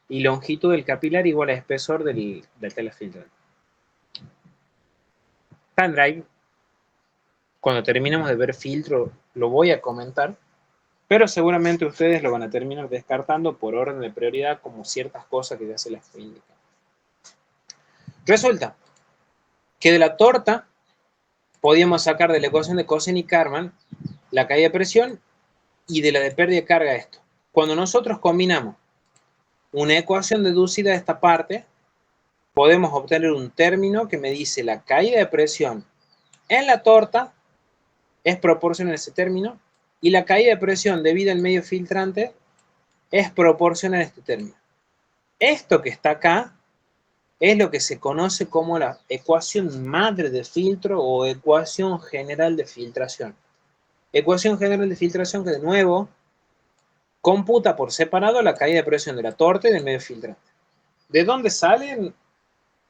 S1: y longitud del capilar igual a espesor del telefiltrante. Pendrive, cuando terminemos de ver filtro, lo voy a comentar, pero seguramente ustedes lo van a terminar descartando por orden de prioridad como ciertas cosas que ya se les fue indicando. Resulta que de la torta podíamos sacar de la ecuación de Kosenik-Kármán la caída de presión y de la de pérdida de carga esto. Cuando nosotros combinamos una ecuación deducida de esta parte, podemos obtener un término que me dice la caída de presión en la torta es proporcional a ese término y la caída de presión debida al medio filtrante es proporcional a este término. Esto que está acá es lo que se conoce como la ecuación madre de filtro o ecuación general de filtración. Ecuación general de filtración que de nuevo computa por separado la caída de presión de la torta y del medio filtrante. ¿De dónde salen?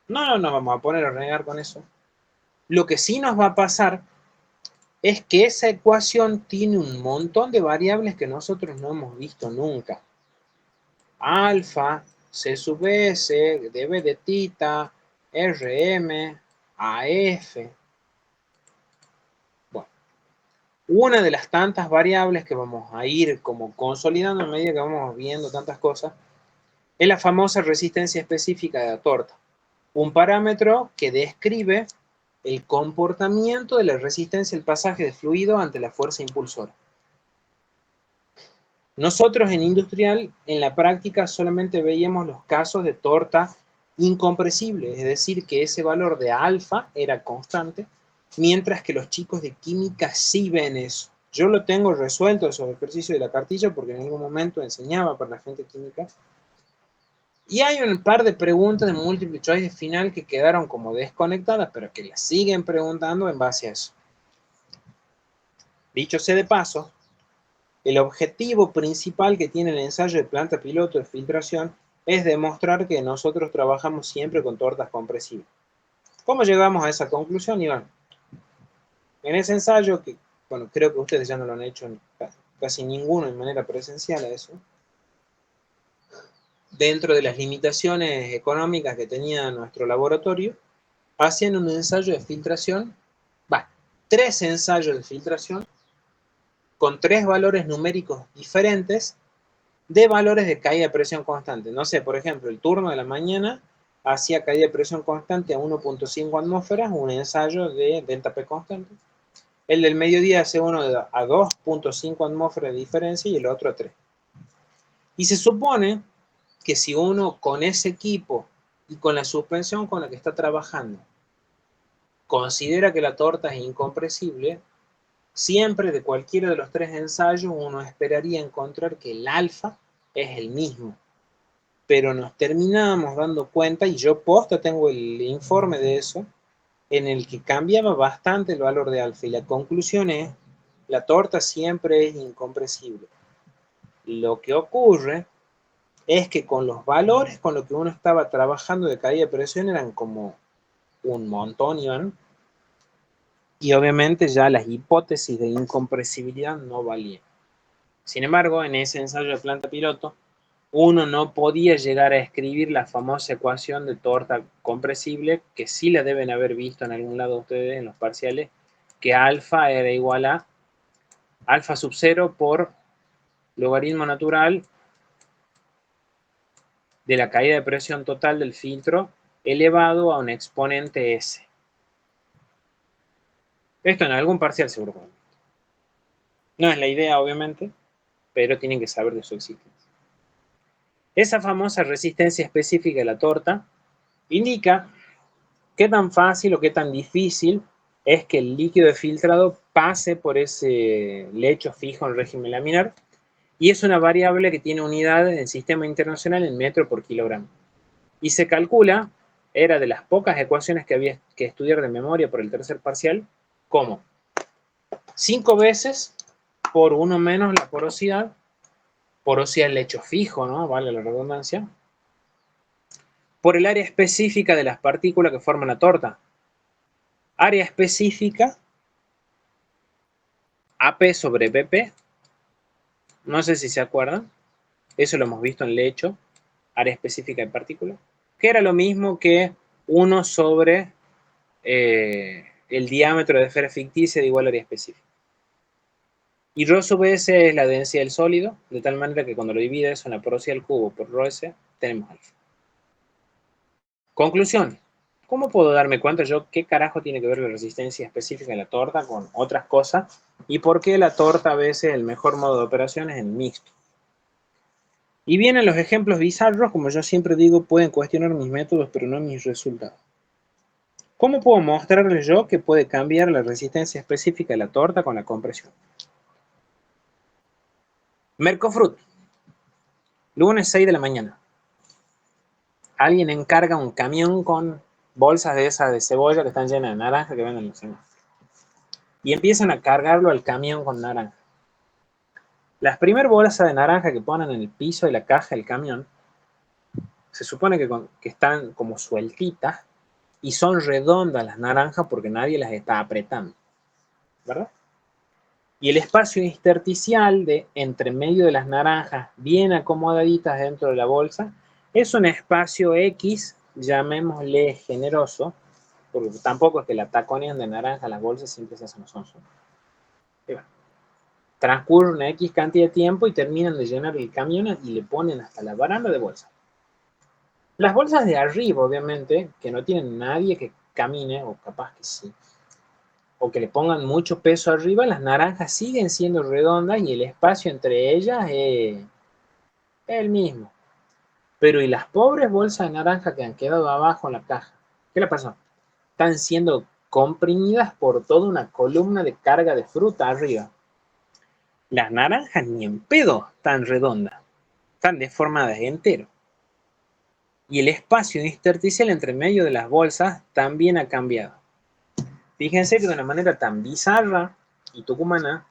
S1: No vamos a poner a renegar con eso. Lo que sí nos va a pasar es que esa ecuación tiene un montón de variables que nosotros no hemos visto nunca. Alfa, C sub S, dB de tita, RM, AF. Bueno, una de las tantas variables que vamos a ir como consolidando a medida que vamos viendo tantas cosas es la famosa resistencia específica de la torta. Un parámetro que describe el comportamiento de la resistencia del pasaje de fluido ante la fuerza impulsora. Nosotros en industrial, en la práctica, solamente veíamos los casos de torta incompresible, es decir, que ese valor de alfa era constante, mientras que los chicos de química sí ven eso. Yo lo tengo resuelto, esos ejercicios de la cartilla, porque en algún momento enseñaba para la gente química. Y hay un par de preguntas de multiple choice final que quedaron como desconectadas, pero que las siguen preguntando en base a eso. Dicho sea de paso, el objetivo principal que tiene el ensayo de planta piloto de filtración es demostrar que nosotros trabajamos siempre con tortas compresibles. ¿Cómo llegamos a esa conclusión, Iván? En ese ensayo, que bueno, creo que ustedes ya no lo han hecho casi ninguno de manera presencial a eso, dentro de las limitaciones económicas que tenía nuestro laboratorio, hacían un ensayo de filtración, tres ensayos de filtración con tres valores numéricos diferentes de valores de caída de presión constante. No sé, por ejemplo, el turno de la mañana hacía caída de presión constante a 1.5 atmósferas, un ensayo de delta P constante. El del mediodía hace uno a 2.5 atmósferas de diferencia y el otro a 3. Y se supone que si uno con ese equipo y con la suspensión con la que está trabajando considera que la torta es incompresible, siempre de cualquiera de los tres ensayos uno esperaría encontrar que el alfa es el mismo. pero nos terminábamos dando cuenta, y yo posta tengo el informe de eso, en el que cambiaba bastante el valor de alfa, y la conclusión es, la torta siempre es incompresible. Lo que ocurre es que con los valores con los que uno estaba trabajando de caída de presión eran como un montón, Iván, y obviamente ya las hipótesis de incompresibilidad no valían. Sin embargo, en ese ensayo de planta piloto, uno no podía llegar a escribir la famosa ecuación de torta compresible, que sí la deben haber visto en algún lado ustedes en los parciales, que alfa era igual a alfa sub 0 por logaritmo natural de la caída de presión total del filtro elevado a un exponente S. Esto en algún parcial seguro. No es la idea, obviamente, pero tienen que saber de su existencia. Esa famosa resistencia específica de la torta indica qué tan fácil o qué tan difícil es que el líquido de filtrado pase por ese lecho fijo en régimen laminar, y es una variable que tiene unidad en el sistema internacional en metro por kilogramo. Y se calcula, era de las pocas ecuaciones que había que estudiar de memoria por el tercer parcial, como 5 veces por 1 menos la porosidad del lecho fijo, ¿no? Vale la redundancia, por el área específica de las partículas que forman la torta. Área específica, AP sobre BP, no sé si se acuerdan, eso lo hemos visto en lecho, área específica de partículas, que era lo mismo que 1 sobre el diámetro de esfera ficticia de igual área específica. Y ρ sub S es la densidad del sólido, de tal manera que cuando lo divides en la porosidad del cubo por ρS, tenemos alfa. Conclusión. ¿Cómo puedo darme cuenta yo qué carajo tiene que ver la resistencia específica de la torta con otras cosas? Y por qué la torta a veces el mejor modo de operación es el mixto. Y vienen los ejemplos bizarros, como yo siempre digo, pueden cuestionar mis métodos, pero no mis resultados. ¿Cómo puedo mostrarles yo que puede cambiar la resistencia específica de la torta con la compresión? Mercofruit. Lunes 6 de la mañana. Alguien encarga un camión con bolsas de esas de cebolla que están llenas de naranja que venden los señores. Y empiezan a cargarlo al camión con naranja. Las primeras bolsas de naranja que ponen en el piso de la caja del camión, se supone que están como sueltitas y son redondas las naranjas porque nadie las está apretando, ¿verdad? Y el espacio intersticial de entre medio de las naranjas, bien acomodaditas dentro de la bolsa, es un espacio X, llamémosle generoso, porque tampoco es que la taconean de naranja las bolsas, siempre se hacen los son. Transcurre una X cantidad de tiempo y terminan de llenar el camión y le ponen hasta la baranda de bolsa. Las bolsas de arriba, obviamente, que no tienen nadie que camine, o capaz que sí, o que le pongan mucho peso arriba, las naranjas siguen siendo redondas y el espacio entre ellas es el mismo. Pero ¿y las pobres bolsas de naranja que han quedado abajo en la caja? ¿Qué le pasó? Están siendo comprimidas por toda una columna de carga de fruta arriba. Las naranjas ni en pedo están redondas, están deformadas entero. Y el espacio intersticial entre medio de las bolsas también ha cambiado. Fíjense que de una manera tan bizarra y tucumana,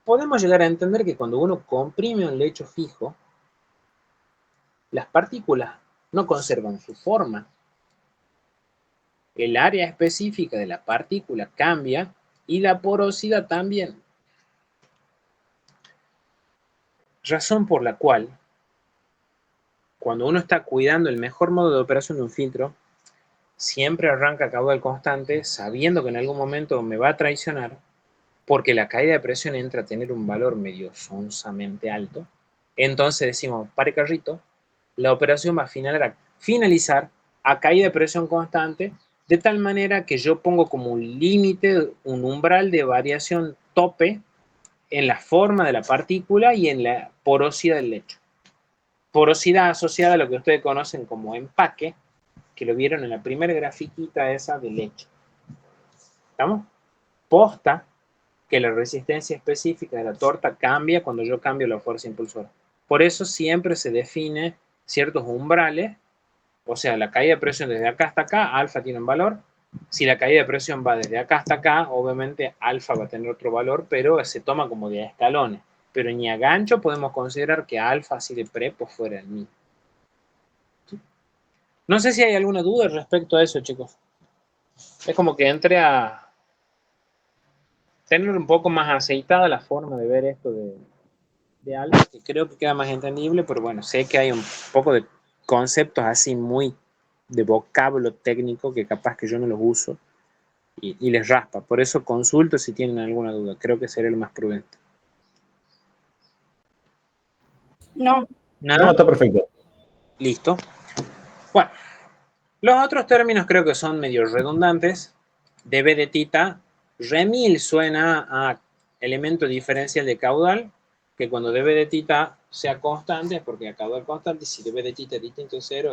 S1: podemos llegar a entender que cuando uno comprime un lecho fijo, las partículas no conservan su forma. El área específica de la partícula cambia y la porosidad también. Razón por la cual, cuando uno está cuidando el mejor modo de operación de un filtro, siempre arranca a caudal constante, sabiendo que en algún momento me va a traicionar, porque la caída de presión entra a tener un valor medio sonsamente alto. Entonces decimos, pare carrito, la operación va a finalizar a caída de presión constante, de tal manera que yo pongo como un límite, un umbral de variación tope en la forma de la partícula y en la porosidad del lecho. Porosidad asociada a lo que ustedes conocen como empaque, que lo vieron en la primera grafiquita esa del lecho. ¿Estamos? Posta que la resistencia específica de la torta cambia cuando yo cambio la fuerza impulsora. Por eso siempre se define ciertos umbrales, o sea, la caída de presión desde acá hasta acá, alfa tiene un valor. Si la caída de presión va desde acá hasta acá, obviamente alfa va a tener otro valor, pero se toma como de escalones. Pero ni a gancho podemos considerar que alfa así de prepo fuera el mismo. No sé si hay alguna duda respecto a eso, chicos. Es como que entre a tener un poco más aceitada la forma de ver esto de alfa, que creo que queda más entendible, pero bueno, sé que hay un poco de conceptos así muy de vocablo técnico que capaz que yo no los uso y les raspa. Por eso consulto si tienen alguna duda. Creo que sería el más prudente.
S2: No,
S1: ¿Nada?
S4: No, está perfecto.
S1: Listo. Bueno, los otros términos creo que son medio redundantes. dB de tita, remil suena a elemento diferencial de caudal, que cuando dB de tita sea constante, porque a caudal constante, si dB de tita es distinto de cero,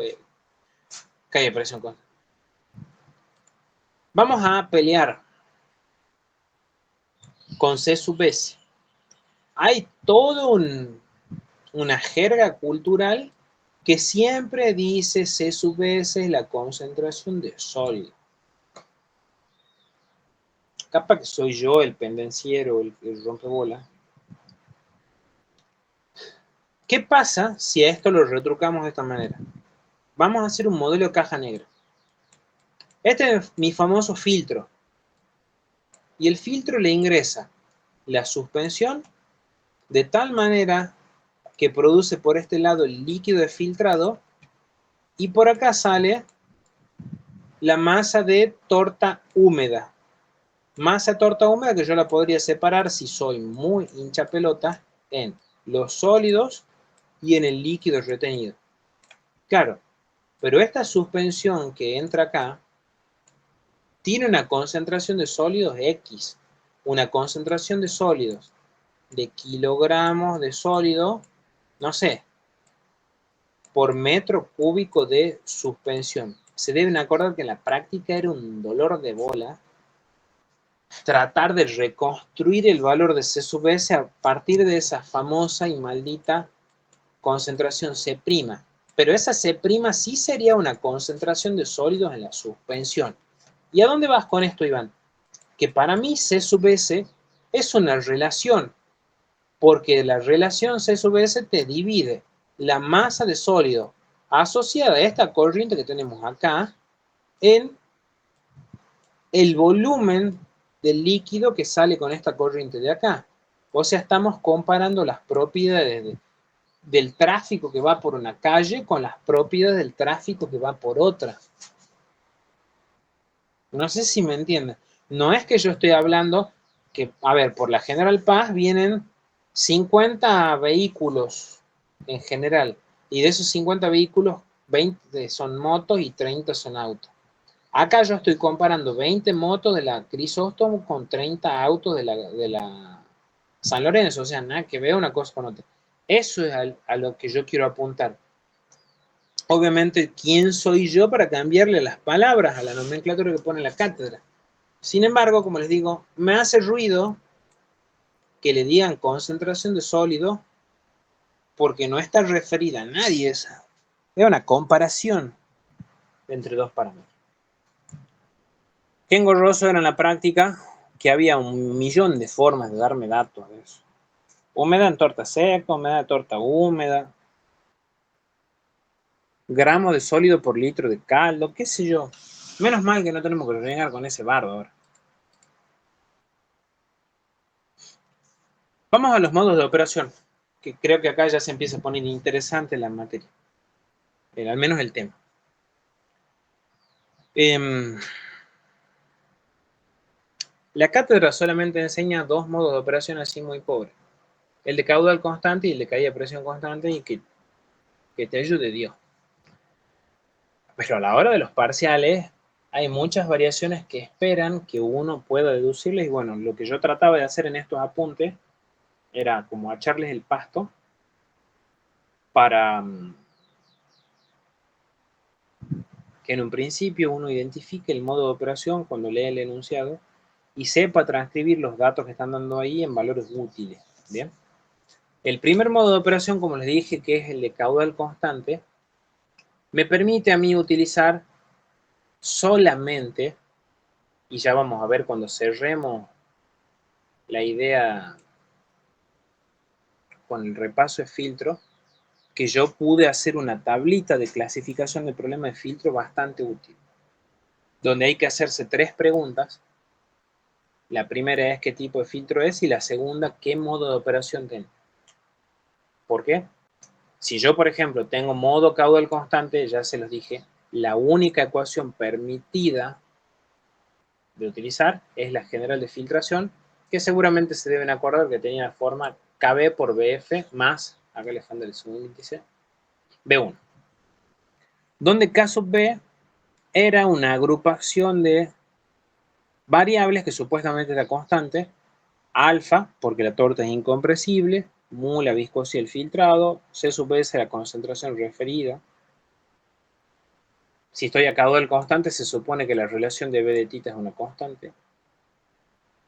S1: cae de presión constante. Vamos a pelear con C sub S. Hay todo una jerga cultural que siempre dice C sub S es la concentración de sólido. Capaz que soy yo el pendenciero, el rompebola. ¿Qué pasa si a esto lo retrucamos de esta manera? Vamos a hacer un modelo de caja negra. Este es mi famoso filtro. Y el filtro le ingresa la suspensión de tal manera que produce por este lado el líquido de filtrado y por acá sale la masa de torta húmeda. Masa de torta húmeda que yo la podría separar si soy muy hincha pelota en los sólidos y en el líquido retenido. Claro, pero esta suspensión que entra acá tiene una concentración de sólidos X, una concentración de sólidos de kilogramos de sólido, no sé, por metro cúbico de suspensión. Se deben acordar que en la práctica era un dolor de bola tratar de reconstruir el valor de C sub S a partir de esa famosa y maldita concentración C'. Pero esa C' sí sería una concentración de sólidos en la suspensión. ¿Y a dónde vas con esto, Iván? Que para mí C sub S es una relación, porque la relación C sub S te divide la masa de sólido asociada a esta corriente que tenemos acá en el volumen del líquido que sale con esta corriente de acá. O sea, estamos comparando las propiedades del tráfico que va por una calle con las propiedades del tráfico que va por otra. No sé si me entienden. No es que yo estoy hablando que, a ver, por la General Paz vienen 50 vehículos en general. Y de esos 50 vehículos, 20 son motos y 30 son autos. Acá yo estoy comparando 20 motos de la Crisóstomo con 30 autos de la San Lorenzo. O sea, nada que ver una cosa con otra. Eso es a lo que yo quiero apuntar. Obviamente, ¿quién soy yo para cambiarle las palabras a la nomenclatura que pone la cátedra? Sin embargo, como les digo, me hace ruido que le digan concentración de sólido porque no está referida a nadie esa. Es una comparación entre dos parámetros. Qué engorroso era en la práctica que había un millón de formas de darme datos de eso. Humedad en torta seca, humedad en torta húmeda, gramos de sólido por litro de caldo, qué sé yo. Menos mal que no tenemos que rellenar con ese bardo ahora. Vamos a los modos de operación, que creo que acá ya se empieza a poner interesante la materia. Al menos el tema. La cátedra solamente enseña dos modos de operación así muy pobres. El de caudal constante y el de caída de presión constante y que te ayude Dios. Pero a la hora de los parciales hay muchas variaciones que esperan que uno pueda deducirles y bueno, lo que yo trataba de hacer en estos apuntes era como echarles el pasto para que en un principio uno identifique el modo de operación cuando lee el enunciado y sepa transcribir los datos que están dando ahí en valores útiles, ¿bien? El primer modo de operación, como les dije, que es el de caudal constante, me permite a mí utilizar solamente, y ya vamos a ver cuando cerremos la idea con el repaso de filtro, que yo pude hacer una tablita de clasificación de problemas de filtro bastante útil, donde hay que hacerse 3 preguntas. La primera es qué tipo de filtro es y la segunda, qué modo de operación tiene. ¿Por qué? Si yo, por ejemplo, tengo modo caudal constante, ya se los dije, la única ecuación permitida de utilizar es la general de filtración, que seguramente se deben acordar que tenía la forma KB por BF más, acá les falta el segundo índice, B1. Donde K sub B era una agrupación de variables que supuestamente era constante, alfa, porque la torta es incompresible, mu, la viscosidad del filtrado, C sub B es la concentración referida. Si estoy a caudal constante, se supone que la relación de B de tita es una constante.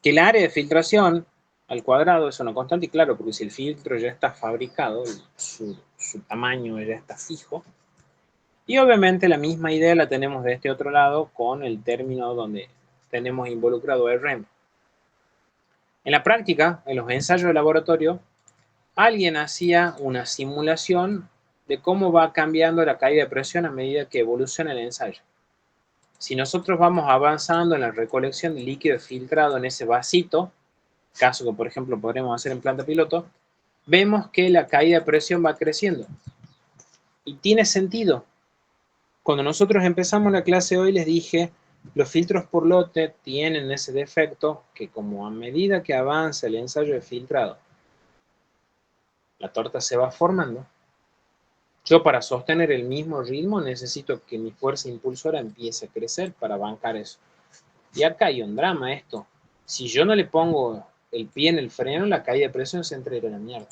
S1: Que el área de filtración al cuadrado es una constante, y claro, porque si el filtro ya está fabricado, su tamaño ya está fijo. Y obviamente la misma idea la tenemos de este otro lado con el término donde tenemos involucrado RM. En la práctica, en los ensayos de laboratorio, alguien hacía una simulación de cómo va cambiando la caída de presión a medida que evoluciona el ensayo. Si nosotros vamos avanzando en la recolección de líquido filtrado en ese vasito, caso que por ejemplo podremos hacer en planta piloto, vemos que la caída de presión va creciendo. Y tiene sentido. Cuando nosotros empezamos la clase hoy les dije, los filtros por lote tienen ese defecto que como a medida que avanza el ensayo de filtrado, la torta se va formando. Yo para sostener el mismo ritmo necesito que mi fuerza impulsora empiece a crecer para bancar eso. Y acá hay un drama esto. Si yo no le pongo el pie en el freno, la caída de presión se entrega a la mierda.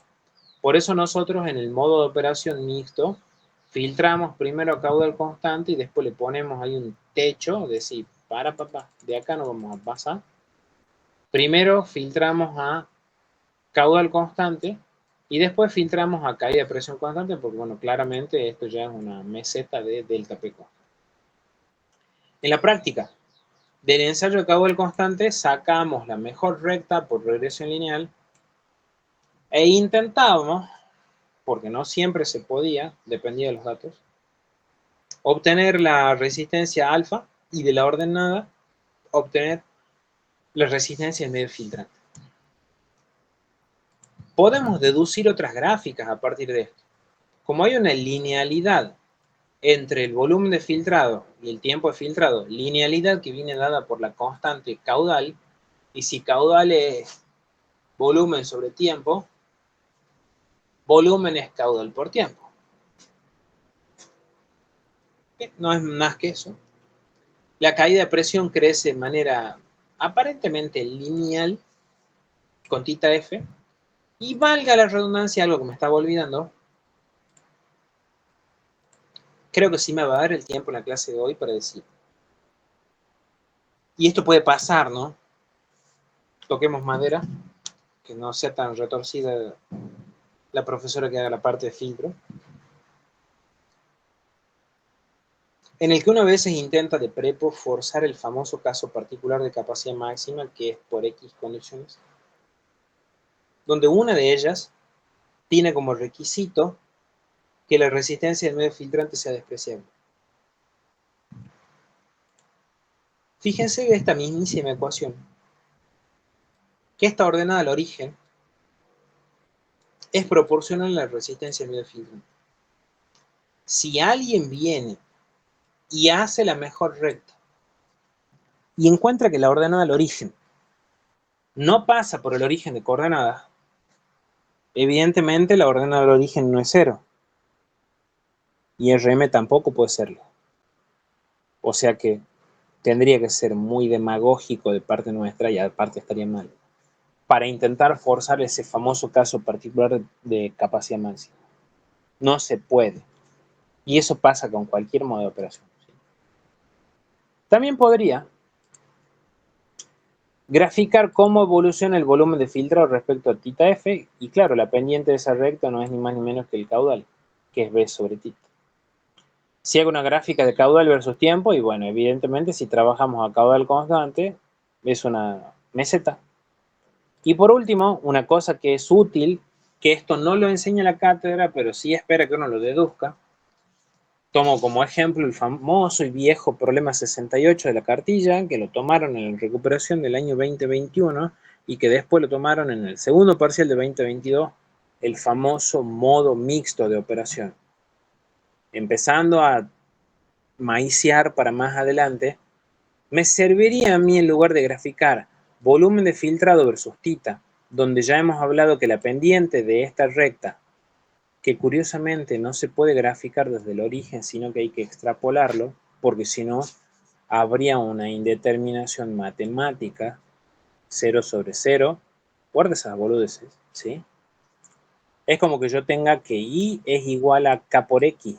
S1: Por eso nosotros en el modo de operación mixto filtramos primero a caudal constante y después le ponemos ahí un techo, de decir, para papá, de acá no vamos a pasar. Primero filtramos a caudal constante y después filtramos a caída de presión constante, porque bueno, claramente esto ya es una meseta de delta P constante. En la práctica, del ensayo de caudal constante sacamos la mejor recta por regresión lineal e intentábamos, porque no siempre se podía, dependía de los datos, obtener la resistencia alfa y de la ordenada obtener la resistencia del medio filtrante. Podemos deducir otras gráficas a partir de esto. Como hay una linealidad entre el volumen de filtrado y el tiempo de filtrado, linealidad que viene dada por la constante caudal, y si caudal es volumen sobre tiempo, volumen es caudal por tiempo. No es más que eso. La caída de presión crece de manera aparentemente lineal con tita F, y valga la redundancia, algo que me estaba olvidando, creo que sí me va a dar el tiempo en la clase de hoy para decir. Y esto puede pasar, ¿no? Toquemos madera, que no sea tan retorcida la profesora que haga la parte de filtro. En el que uno a veces intenta de prepo forzar el famoso caso particular de capacidad máxima, que es por X condiciones, donde una de ellas tiene como requisito que la resistencia del medio filtrante sea despreciable. Fíjense de esta mismísima ecuación, que está ordenada al origen, es proporcional a la resistencia del medio filtrante. Si alguien viene y hace la mejor recta y encuentra que la ordenada al origen no pasa por el origen de coordenadas, evidentemente la ordenada al origen no es 0. Y RM tampoco puede serlo. O sea que tendría que ser muy demagógico de parte nuestra, y aparte estaría mal, para intentar forzar ese famoso caso particular de capacidad máxima. No se puede. Y eso pasa con cualquier modo de operación. También podría graficar cómo evoluciona el volumen de filtrado respecto a θ f, y claro, la pendiente de esa recta no es ni más ni menos que el caudal, que es B sobre θ. Si hago una gráfica de caudal versus tiempo, y bueno, evidentemente si trabajamos a caudal constante, es una meseta. Y por último, una cosa que es útil, que esto no lo enseña la cátedra, pero sí espera que uno lo deduzca. Tomo como ejemplo el famoso y viejo problema 68 de la cartilla, que lo tomaron en la recuperación del año 2021 y que después lo tomaron en el segundo parcial de 2022, el famoso modo mixto de operación. Empezando a maicear para más adelante, me serviría a mí en lugar de graficar volumen de filtrado versus θ, donde ya hemos hablado que la pendiente de esta recta, que curiosamente no se puede graficar desde el origen, sino que hay que extrapolarlo, porque si no, habría una indeterminación matemática, 0 sobre 0, guarda esas boludeces, ¿sí? Es como que yo tenga que Y es igual a K por X.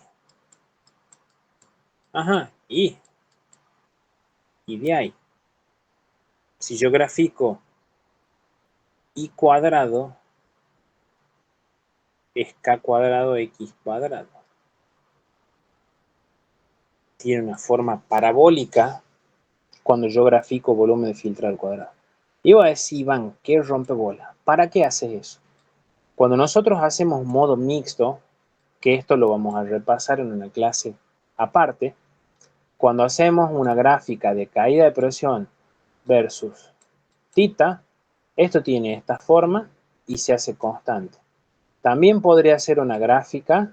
S1: Ajá, Y de ahí. Si yo grafico Y cuadrado, es K cuadrado X cuadrado. Tiene una forma parabólica cuando yo grafico volumen de filtrado al cuadrado. Y voy a decir, Iván, ¿qué rompebola? ¿Para qué haces eso? Cuando nosotros hacemos modo mixto, que esto lo vamos a repasar en una clase aparte, cuando hacemos una gráfica de caída de presión versus θ, esto tiene esta forma y se hace constante. También podría ser una gráfica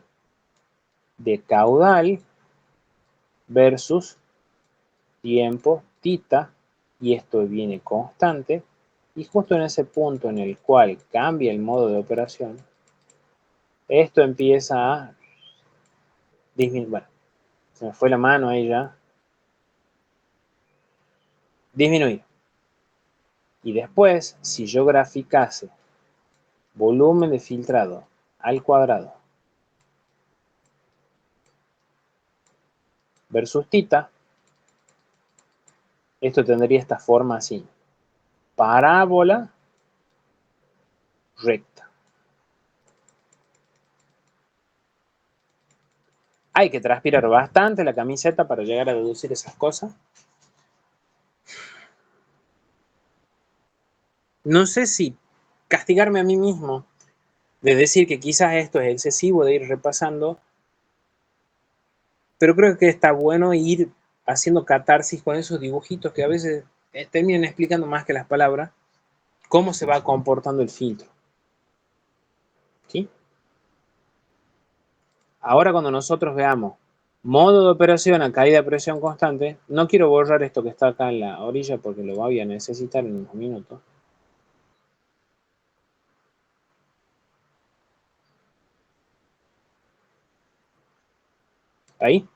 S1: de caudal versus tiempo θ, y esto viene constante, y justo en ese punto en el cual cambia el modo de operación, esto empieza a disminuir. Bueno, se me fue la mano ahí ya. Disminuir. Y después, si yo graficase volumen de filtrado al cuadrado versus θ, esto tendría esta forma así. Parábola recta. Hay que transpirar bastante la camiseta para llegar a deducir esas cosas. No sé si castigarme a mí mismo de decir que quizás esto es excesivo de ir repasando, pero creo que está bueno ir haciendo catarsis con esos dibujitos que a veces terminan explicando más que las palabras cómo se va comportando el filtro. ¿Sí? Ahora cuando nosotros veamos modo de operación a caída de presión constante, no quiero borrar esto que está acá en la orilla porque lo voy a necesitar en unos minutos. Ahí.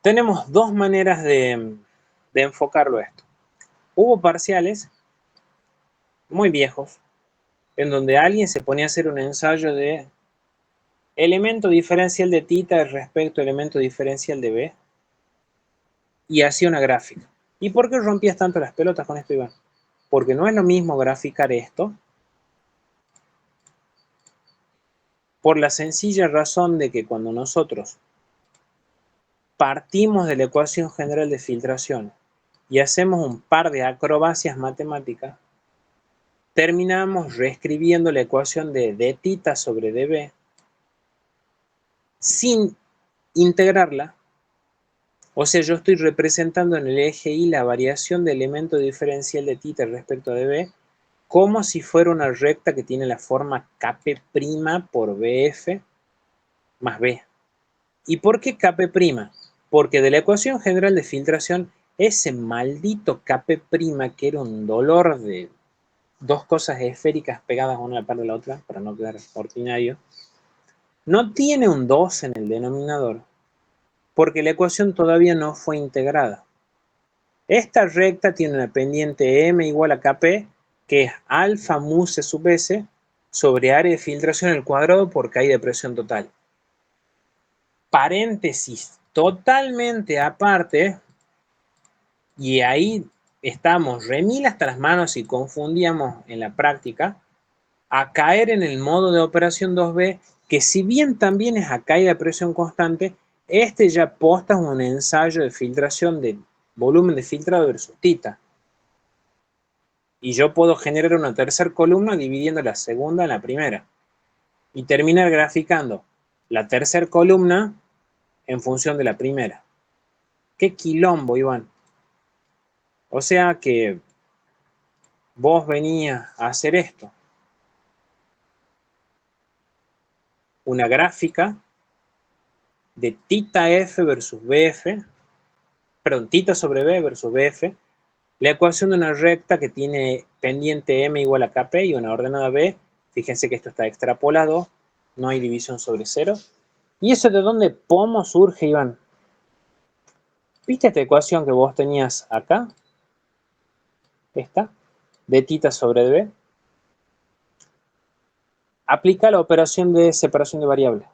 S1: Tenemos dos maneras de enfocarlo esto. Hubo parciales muy viejos en donde alguien se ponía a hacer un ensayo de elemento diferencial de θ respecto al elemento diferencial de B y hacía una gráfica. ¿Y por qué rompías tanto las pelotas con esto, Iván? Porque no es lo mismo graficar esto por la sencilla razón de que cuando nosotros partimos de la ecuación general de filtración y hacemos un par de acrobacias matemáticas, terminamos reescribiendo la ecuación de dθ sobre dB sin integrarla. O sea, yo estoy representando en el eje Y la variación de elemento diferencial de θ respecto a dB como si fuera una recta que tiene la forma Kp' por Bf más B. ¿Y por qué Kp'? Porque de la ecuación general de filtración, ese maldito Kp', que era un dolor de dos cosas esféricas pegadas una a la par de la otra, para no quedar ordinario, no tiene un 2 en el denominador, porque la ecuación todavía no fue integrada. Esta recta tiene una pendiente m igual a Kp, que es alfa mu c sub s sobre área de filtración al cuadrado por caída de presión total. Paréntesis totalmente aparte, y ahí estábamos remil hasta las manos y confundíamos en la práctica a caer en el modo de operación 2B, que si bien también es a caída de presión constante, este ya posta un ensayo de filtración de volumen de filtrado versus tita. Y yo puedo generar una tercera columna dividiendo la segunda en la primera. Y terminar graficando la tercera columna en función de la primera. ¡Qué quilombo, Iván! O sea que vos venías a hacer esto. Una gráfica de tita F versus BF, perdón, tita sobre B versus BF, la ecuación de una recta que tiene pendiente M igual a KP y una ordenada B. Fíjense que esto está extrapolado, no hay división sobre 0. ¿Y eso de dónde pomo surge, Iván? ¿Viste esta ecuación que vos tenías acá? Esta, de tita sobre B. Aplica la operación de separación de variables.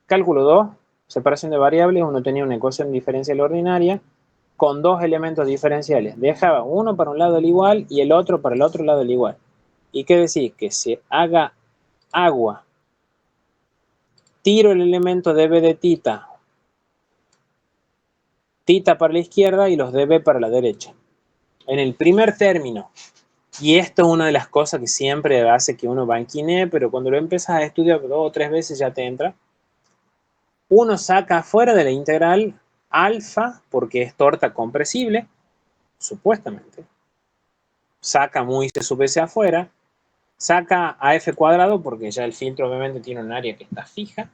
S1: Cálculo 2, separación de variables, uno tenía una ecuación diferencial ordinaria con dos elementos diferenciales. Dejaba uno para un lado del igual y el otro para el otro lado del igual. ¿Y qué decir? Que se haga agua. Tiro el elemento de B de tita. Tita para la izquierda y los de B para la derecha. En el primer término, y esto es una de las cosas que siempre hace que uno banquine, pero cuando lo empiezas a estudiar 2 o 3 veces ya te entra. Uno saca afuera de la integral alfa, porque es torta compresible, supuestamente. Saca muy C sub S afuera. Saca a F cuadrado, porque ya el filtro obviamente tiene un área que está fija.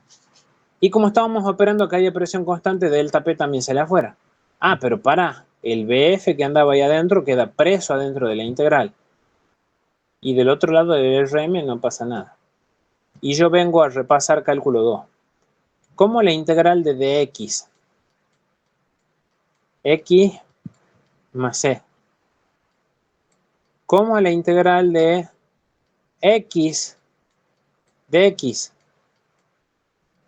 S1: Y como estábamos operando acá de presión constante, delta P también sale afuera. Ah, pero para, el BF que andaba ahí adentro queda preso adentro de la integral. Y del otro lado del RM no pasa nada. Y yo vengo a repasar cálculo 2. ¿Cómo la integral de dx? X más C. ¿Cómo la integral de X de X?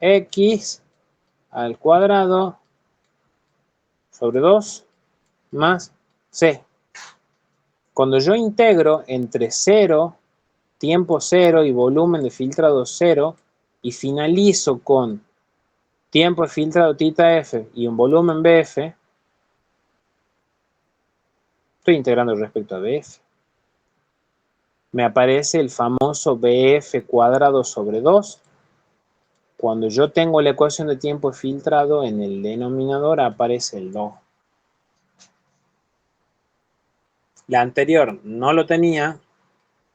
S1: X al cuadrado sobre 2 más C. Cuando yo integro entre 0, tiempo 0 y volumen de filtrado 0 y finalizo con tiempo de filtrado tita F y un volumen BF, estoy integrando respecto a BF. Me aparece el famoso BF cuadrado sobre 2. Cuando yo tengo la ecuación de tiempo de filtrado, en el denominador aparece el 2. La anterior no lo tenía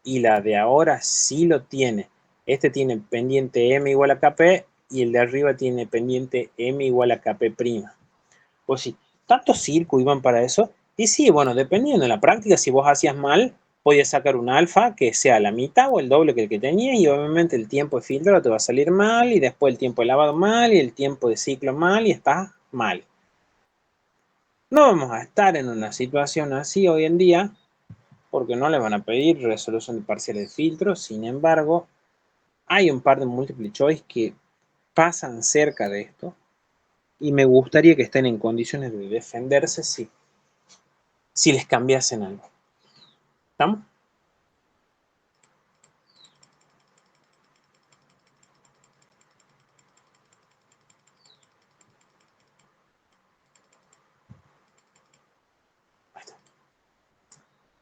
S1: y la de ahora sí lo tiene. Este tiene pendiente M igual a KP y el de arriba tiene pendiente M igual a KP'. Pues sí, ¿tantos circos iban para eso? Y sí, bueno, dependiendo de la práctica, si vos hacías mal, podías sacar un alfa que sea la mitad o el doble que el que tenía y obviamente el tiempo de filtro te va a salir mal y después el tiempo de lavado mal y el tiempo de ciclo mal y estás mal. No vamos a estar en una situación así hoy en día porque no le van a pedir resolución de parciales de filtro. Sin embargo, hay un par de multiple choice que pasan cerca de esto y me gustaría que estén en condiciones de defenderse si les cambiasen algo. ¿Estamos?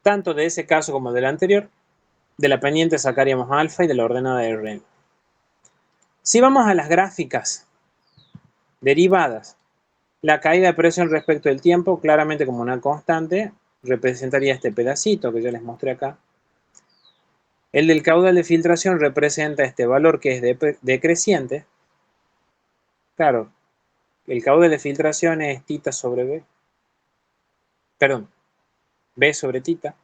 S1: Tanto de ese caso como del anterior, de la pendiente sacaríamos alfa y de la ordenada de RM. Si vamos a las gráficas derivadas, la caída de presión respecto del tiempo, claramente como una constante, representaría este pedacito que yo les mostré acá. El del caudal de filtración representa este valor que es decreciente. Claro, el caudal de filtración es tita sobre B. Perdón, B sobre tita.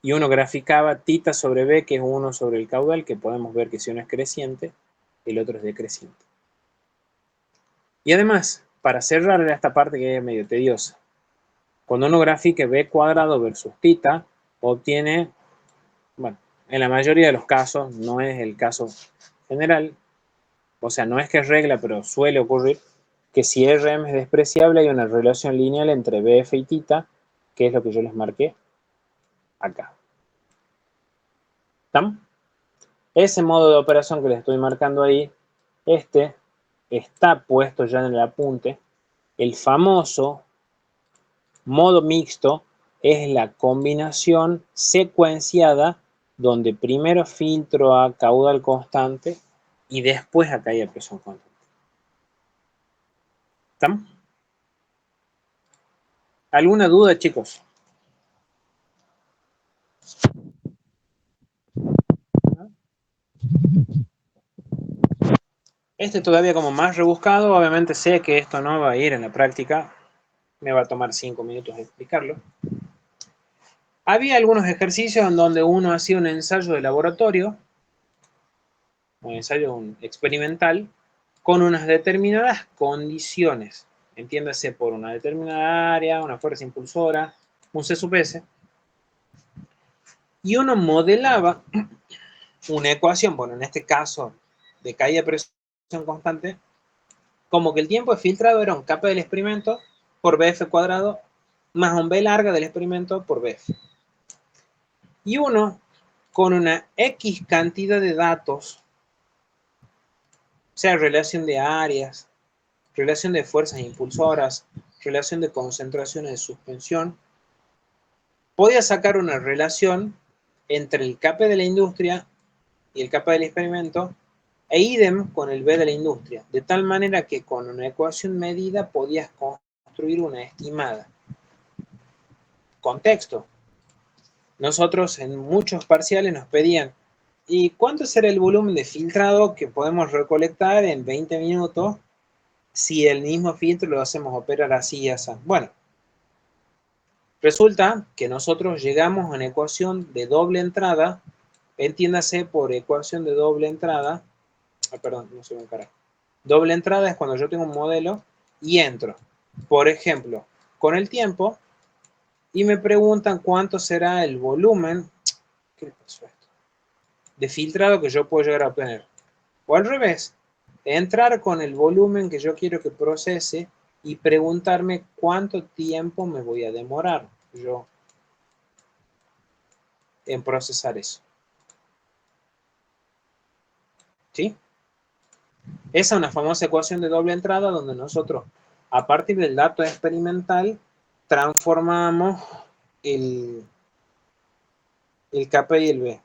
S1: Y uno graficaba tita sobre B, que es 1 sobre el caudal, que podemos ver que si uno es creciente, el otro es decreciente. Y además, para cerrar esta parte que es medio tediosa, cuando uno grafique B cuadrado versus tita, obtiene, bueno, en la mayoría de los casos, no es el caso general, o sea, no es que es regla, pero suele ocurrir, que si RM es despreciable hay una relación lineal entre BF y tita, que es lo que yo les marqué acá. ¿Estamos? Ese modo de operación que les estoy marcando ahí, este está puesto ya en el apunte. El famoso modo mixto es la combinación secuenciada donde primero filtro a caudal constante y después a caída de presión constante. ¿Estamos? ¿Alguna duda, chicos? Este todavía como más rebuscado, obviamente sé que esto no va a ir en la práctica, me va a tomar 5 minutos explicarlo. Había algunos ejercicios en donde uno hacía un ensayo de laboratorio, un ensayo experimental, con unas determinadas condiciones, entiéndase por una determinada área, una fuerza impulsora, un C sub S, y uno modelaba una ecuación, bueno, en este caso de caída de presión constante, como que el tiempo de filtrado era un K del experimento por BF cuadrado más un B larga del experimento por BF. Y uno, con una X cantidad de datos, o sea, relación de áreas, relación de fuerzas impulsoras, relación de concentraciones de suspensión, podía sacar una relación entre el KP de la industria y el KP del experimento, e idem con el B de la industria, de tal manera que con una ecuación medida podías construir una estimada. Contexto. Nosotros en muchos parciales nos pedían, ¿y cuánto será el volumen de filtrado que podemos recolectar en 20 minutos si el mismo filtro lo hacemos operar así y así? Bueno, resulta que nosotros llegamos a una ecuación de doble entrada, entiéndase por ecuación de doble entrada, perdón, no sé un carajo. Doble entrada es cuando yo tengo un modelo y entro, por ejemplo, con el tiempo y me preguntan cuánto será el volumen, ¿qué le pasó a esto?, de filtrado que yo puedo llegar a obtener. O al revés, entrar con el volumen que yo quiero que procese y preguntarme cuánto tiempo me voy a demorar yo en procesar eso. ¿Sí? Esa es una famosa ecuación de doble entrada donde nosotros, a partir del dato experimental, transformamos el KP y el B.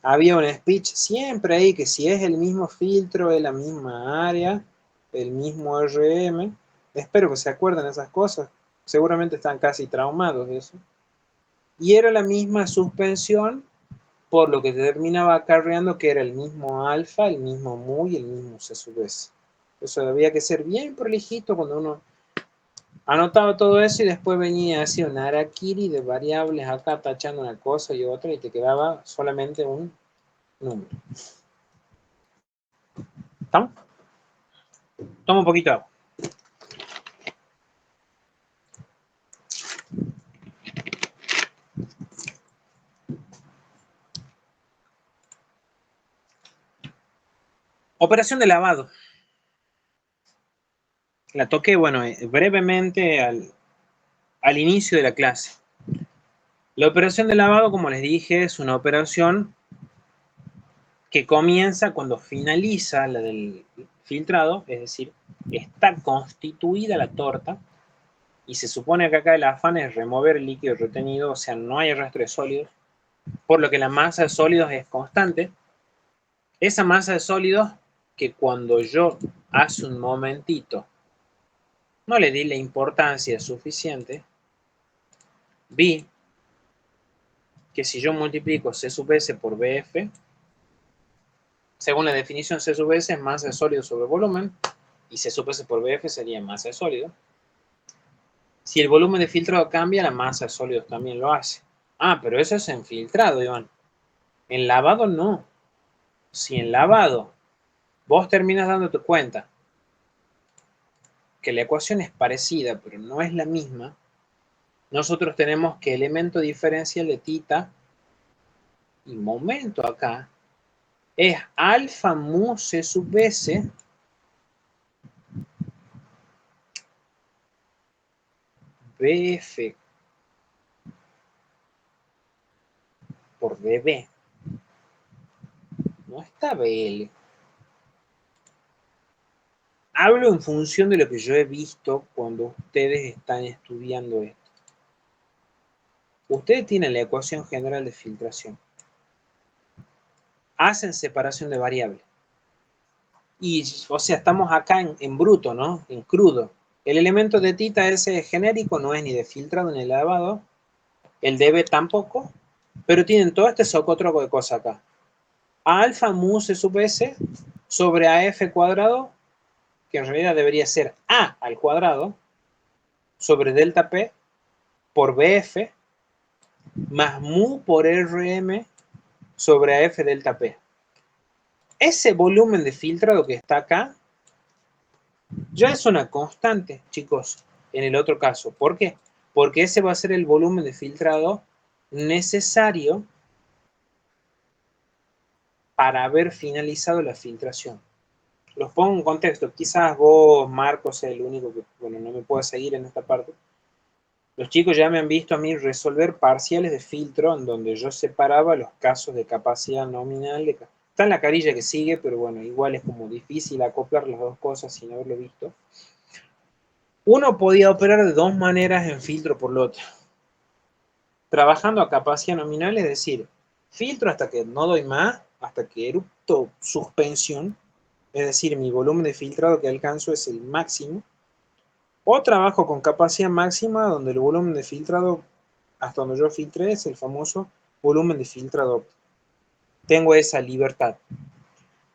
S1: Había un speech siempre ahí que si es el mismo filtro, es la misma área, el mismo RM. Espero que se acuerden de esas cosas. Seguramente están casi traumados de eso. Y era la misma suspensión, por lo que terminaba acarreando que era el mismo alfa, el mismo mu y el mismo C sub S. Eso había que ser bien prolijito cuando uno anotaba todo eso y después venía así un harakiri de variables acá tachando una cosa y otra y te quedaba solamente un número. ¿Estamos? Toma un poquito de agua. Operación de lavado. La toqué, bueno, brevemente al inicio de la clase. La operación de lavado, como les dije, es una operación que comienza cuando finaliza la del filtrado, es decir, está constituida la torta y se supone que acá el afán es remover el líquido retenido, o sea, no hay rastro de sólidos, por lo que la masa de sólidos es constante. Esa masa de sólidos que cuando yo hace un momentito no le di la importancia suficiente, vi que si yo multiplico C sub S por BF, según la definición C sub S es masa de sólido sobre volumen, y C sub S por BF sería masa de sólido. Si el volumen de filtrado cambia, la masa de sólidos también lo hace. Ah, pero eso es en filtrado, Iván. En lavado no. Si en lavado vos terminas dándote cuenta que la ecuación es parecida, pero no es la misma, nosotros tenemos que elemento diferencial de tita y momento acá es alfa mu C sub S BF por dB. No está BL. Hablo en función de lo que yo he visto cuando ustedes están estudiando esto. Ustedes tienen la ecuación general de filtración. Hacen separación de variables. Y, o sea, estamos acá en bruto, ¿no? En crudo. El elemento de tita ese genérico no es ni de filtrado ni de lavado. El dB tampoco. Pero tienen todo este socotroco de cosas acá. Alfa mu C sub S sobre AF cuadrado, que en realidad debería ser A al cuadrado, sobre delta P por BF, más mu por RM sobre AF delta P. Ese volumen de filtrado que está acá ya es una constante, chicos, en el otro caso. ¿Por qué? Porque ese va a ser el volumen de filtrado necesario para haber finalizado la filtración. Los pongo en contexto. Quizás vos, Marcos, sea el único que, bueno, no me pueda seguir en esta parte. Los chicos ya me han visto a mí resolver parciales de filtro en donde yo separaba los casos de capacidad nominal. Está en la carilla que sigue, pero bueno, igual es como difícil acoplar las dos cosas sin haberlo visto. Uno podía operar de dos maneras en filtro por lote. Trabajando a capacidad nominal, es decir, filtro hasta que no doy más, hasta que erupto suspensión, es decir, mi volumen de filtrado que alcanzo es el máximo. O trabajo con capacidad máxima, donde el volumen de filtrado, hasta donde yo filtré, es el famoso volumen de filtrado. Tengo esa libertad.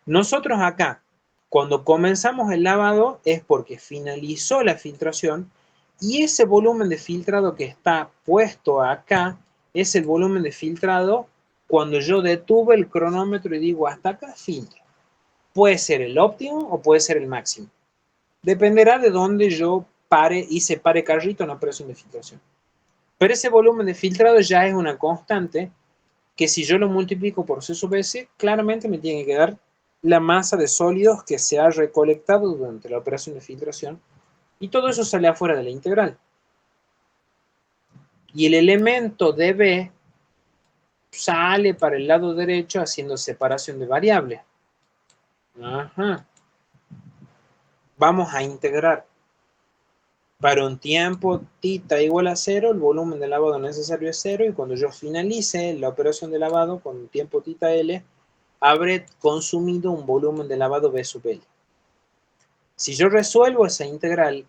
S1: Nosotros acá, cuando comenzamos el lavado, es porque finalizó la filtración y ese volumen de filtrado que está puesto acá es el volumen de filtrado cuando yo detuve el cronómetro y digo hasta acá filtro. Puede ser el óptimo o puede ser el máximo. Dependerá de dónde yo pare y separe carrito en la operación de filtración. Pero ese volumen de filtrado ya es una constante que si yo lo multiplico por C sub S, claramente me tiene que dar la masa de sólidos que se ha recolectado durante la operación de filtración y todo eso sale afuera de la integral. Y el elemento dB sale para el lado derecho haciendo separación de variables. Ajá. Vamos a integrar. Para un tiempo tita igual a 0, el volumen de lavado necesario es 0 y cuando yo finalice la operación de lavado con un tiempo tita L, habré consumido un volumen de lavado B sub L. Si yo resuelvo esa integral,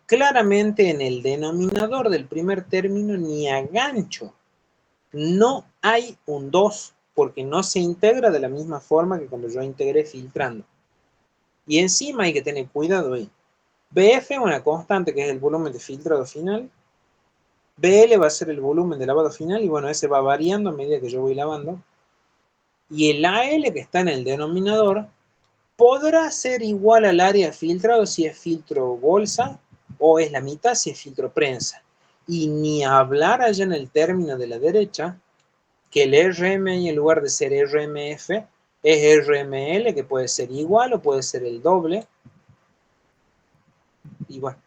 S1: claramente en el denominador del primer término ni a gancho. No hay un 2 porque no se integra de la misma forma que cuando yo integré filtrando. Y encima hay que tener cuidado ahí. BF es una constante que es el volumen de filtrado final. BL va a ser el volumen de lavado final y bueno, ese va variando a medida que yo voy lavando. Y el AL que está en el denominador podrá ser igual al área filtrado si es filtro bolsa o es la mitad si es filtro prensa. Y ni hablar allá en el término de la derecha que el RMI en lugar de ser RMF es RML que puede ser igual o puede ser el doble. Y bueno,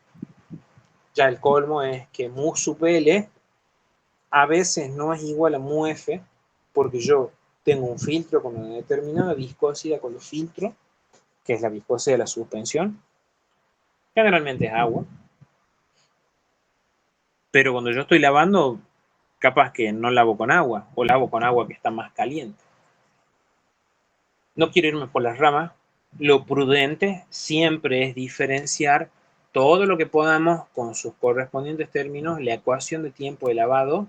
S1: ya el colmo es que mu sub L a veces no es igual a mu F porque yo tengo un filtro con una determinada viscosidad con los filtros, que es la viscosidad de la suspensión. Generalmente es agua. Pero cuando yo estoy lavando, capaz que no lavo con agua o lavo con agua que está más caliente. No quiero irme por las ramas. Lo prudente siempre es diferenciar todo lo que podamos con sus correspondientes términos, la ecuación de tiempo de lavado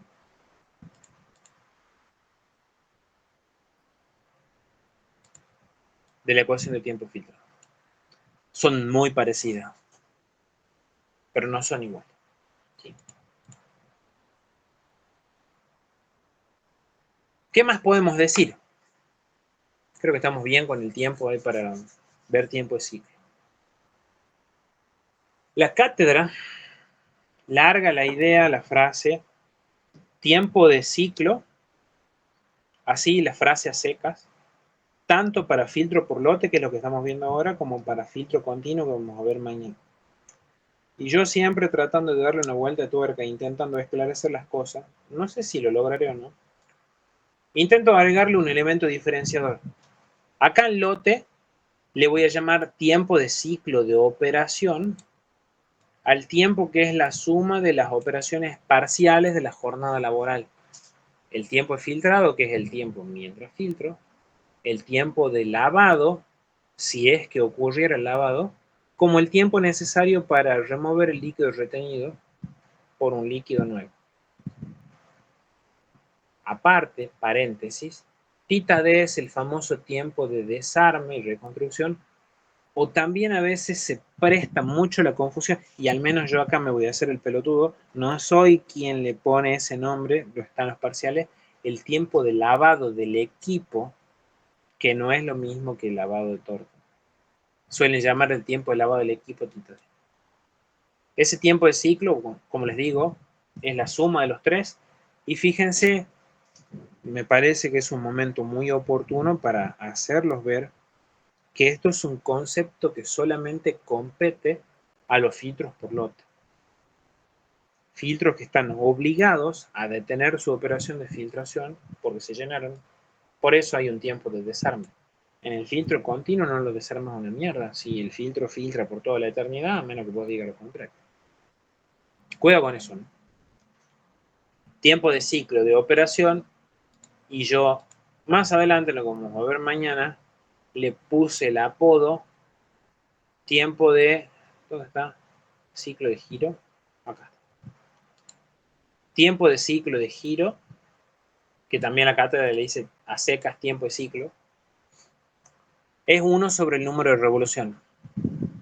S1: de la ecuación de tiempo filtrado. Son muy parecidas, pero no son iguales. ¿Sí? ¿Qué más podemos decir? Creo que estamos bien con el tiempo ahí para ver tiempo de ciclo. La cátedra larga la idea, la frase, tiempo de ciclo, así las frases secas, tanto para filtro por lote, que es lo que estamos viendo ahora, como para filtro continuo, que vamos a ver mañana. Y yo siempre tratando de darle una vuelta de tuerca, intentando esclarecer las cosas, no sé si lo lograré o no, Intento agregarle un elemento diferenciador. Acá al lote le voy a llamar tiempo de ciclo de operación al tiempo que es la suma de las operaciones parciales de la jornada laboral. El tiempo de filtrado, que es el tiempo mientras filtro, el tiempo de lavado, si es que ocurriera el lavado, como el tiempo necesario para remover el líquido retenido por un líquido nuevo. Aparte, paréntesis, θd es el famoso tiempo de desarme y reconstrucción, o también a veces se presta mucho la confusión, y al menos yo acá me voy a hacer el pelotudo, no soy quien le pone ese nombre, lo están los parciales, el tiempo de lavado del equipo, que no es lo mismo que el lavado de torta. Suelen llamar el tiempo de lavado del equipo θd. Ese tiempo de ciclo, como les digo, es la suma de los tres, y fíjense, me parece que es un momento muy oportuno para hacerlos ver que esto es un concepto que solamente compete a los filtros por lote. Filtros que están obligados a detener su operación de filtración porque se llenaron. Por eso hay un tiempo de desarme. En el filtro continuo no lo desarmas una mierda. Si el filtro filtra por toda la eternidad, a menos que vos digas lo contrario. Cuidado con eso, ¿no? Tiempo de ciclo de operación, y yo más adelante, lo vamos a ver mañana, le puse el apodo tiempo de, ¿dónde está? Ciclo de giro, acá. Tiempo de ciclo de giro, que también la cátedra le dice a secas tiempo de ciclo, es 1 sobre el número de revolución.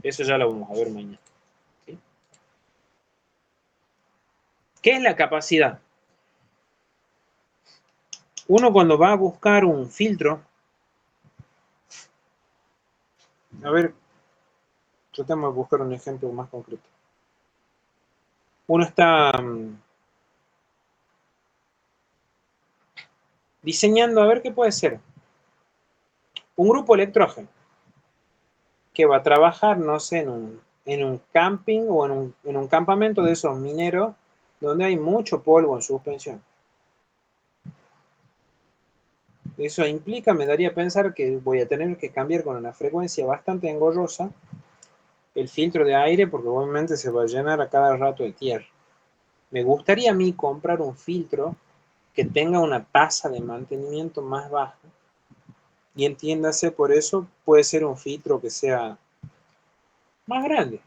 S1: Eso ya lo vamos a ver mañana. ¿Sí? ¿Qué es la capacidad? Uno cuando va a buscar un filtro, a ver, tratemos de buscar un ejemplo más concreto. Uno está diseñando, a ver qué puede ser. Un grupo electrógeno que va a trabajar, no sé, en un camping o en un campamento de esos mineros donde hay mucho polvo en suspensión. Eso implica, me daría a pensar que voy a tener que cambiar con una frecuencia bastante engorrosa el filtro de aire porque obviamente se va a llenar a cada rato de tierra. Me gustaría a mí comprar un filtro que tenga una tasa de mantenimiento más baja y entiéndase por eso puede ser un filtro que sea más grande.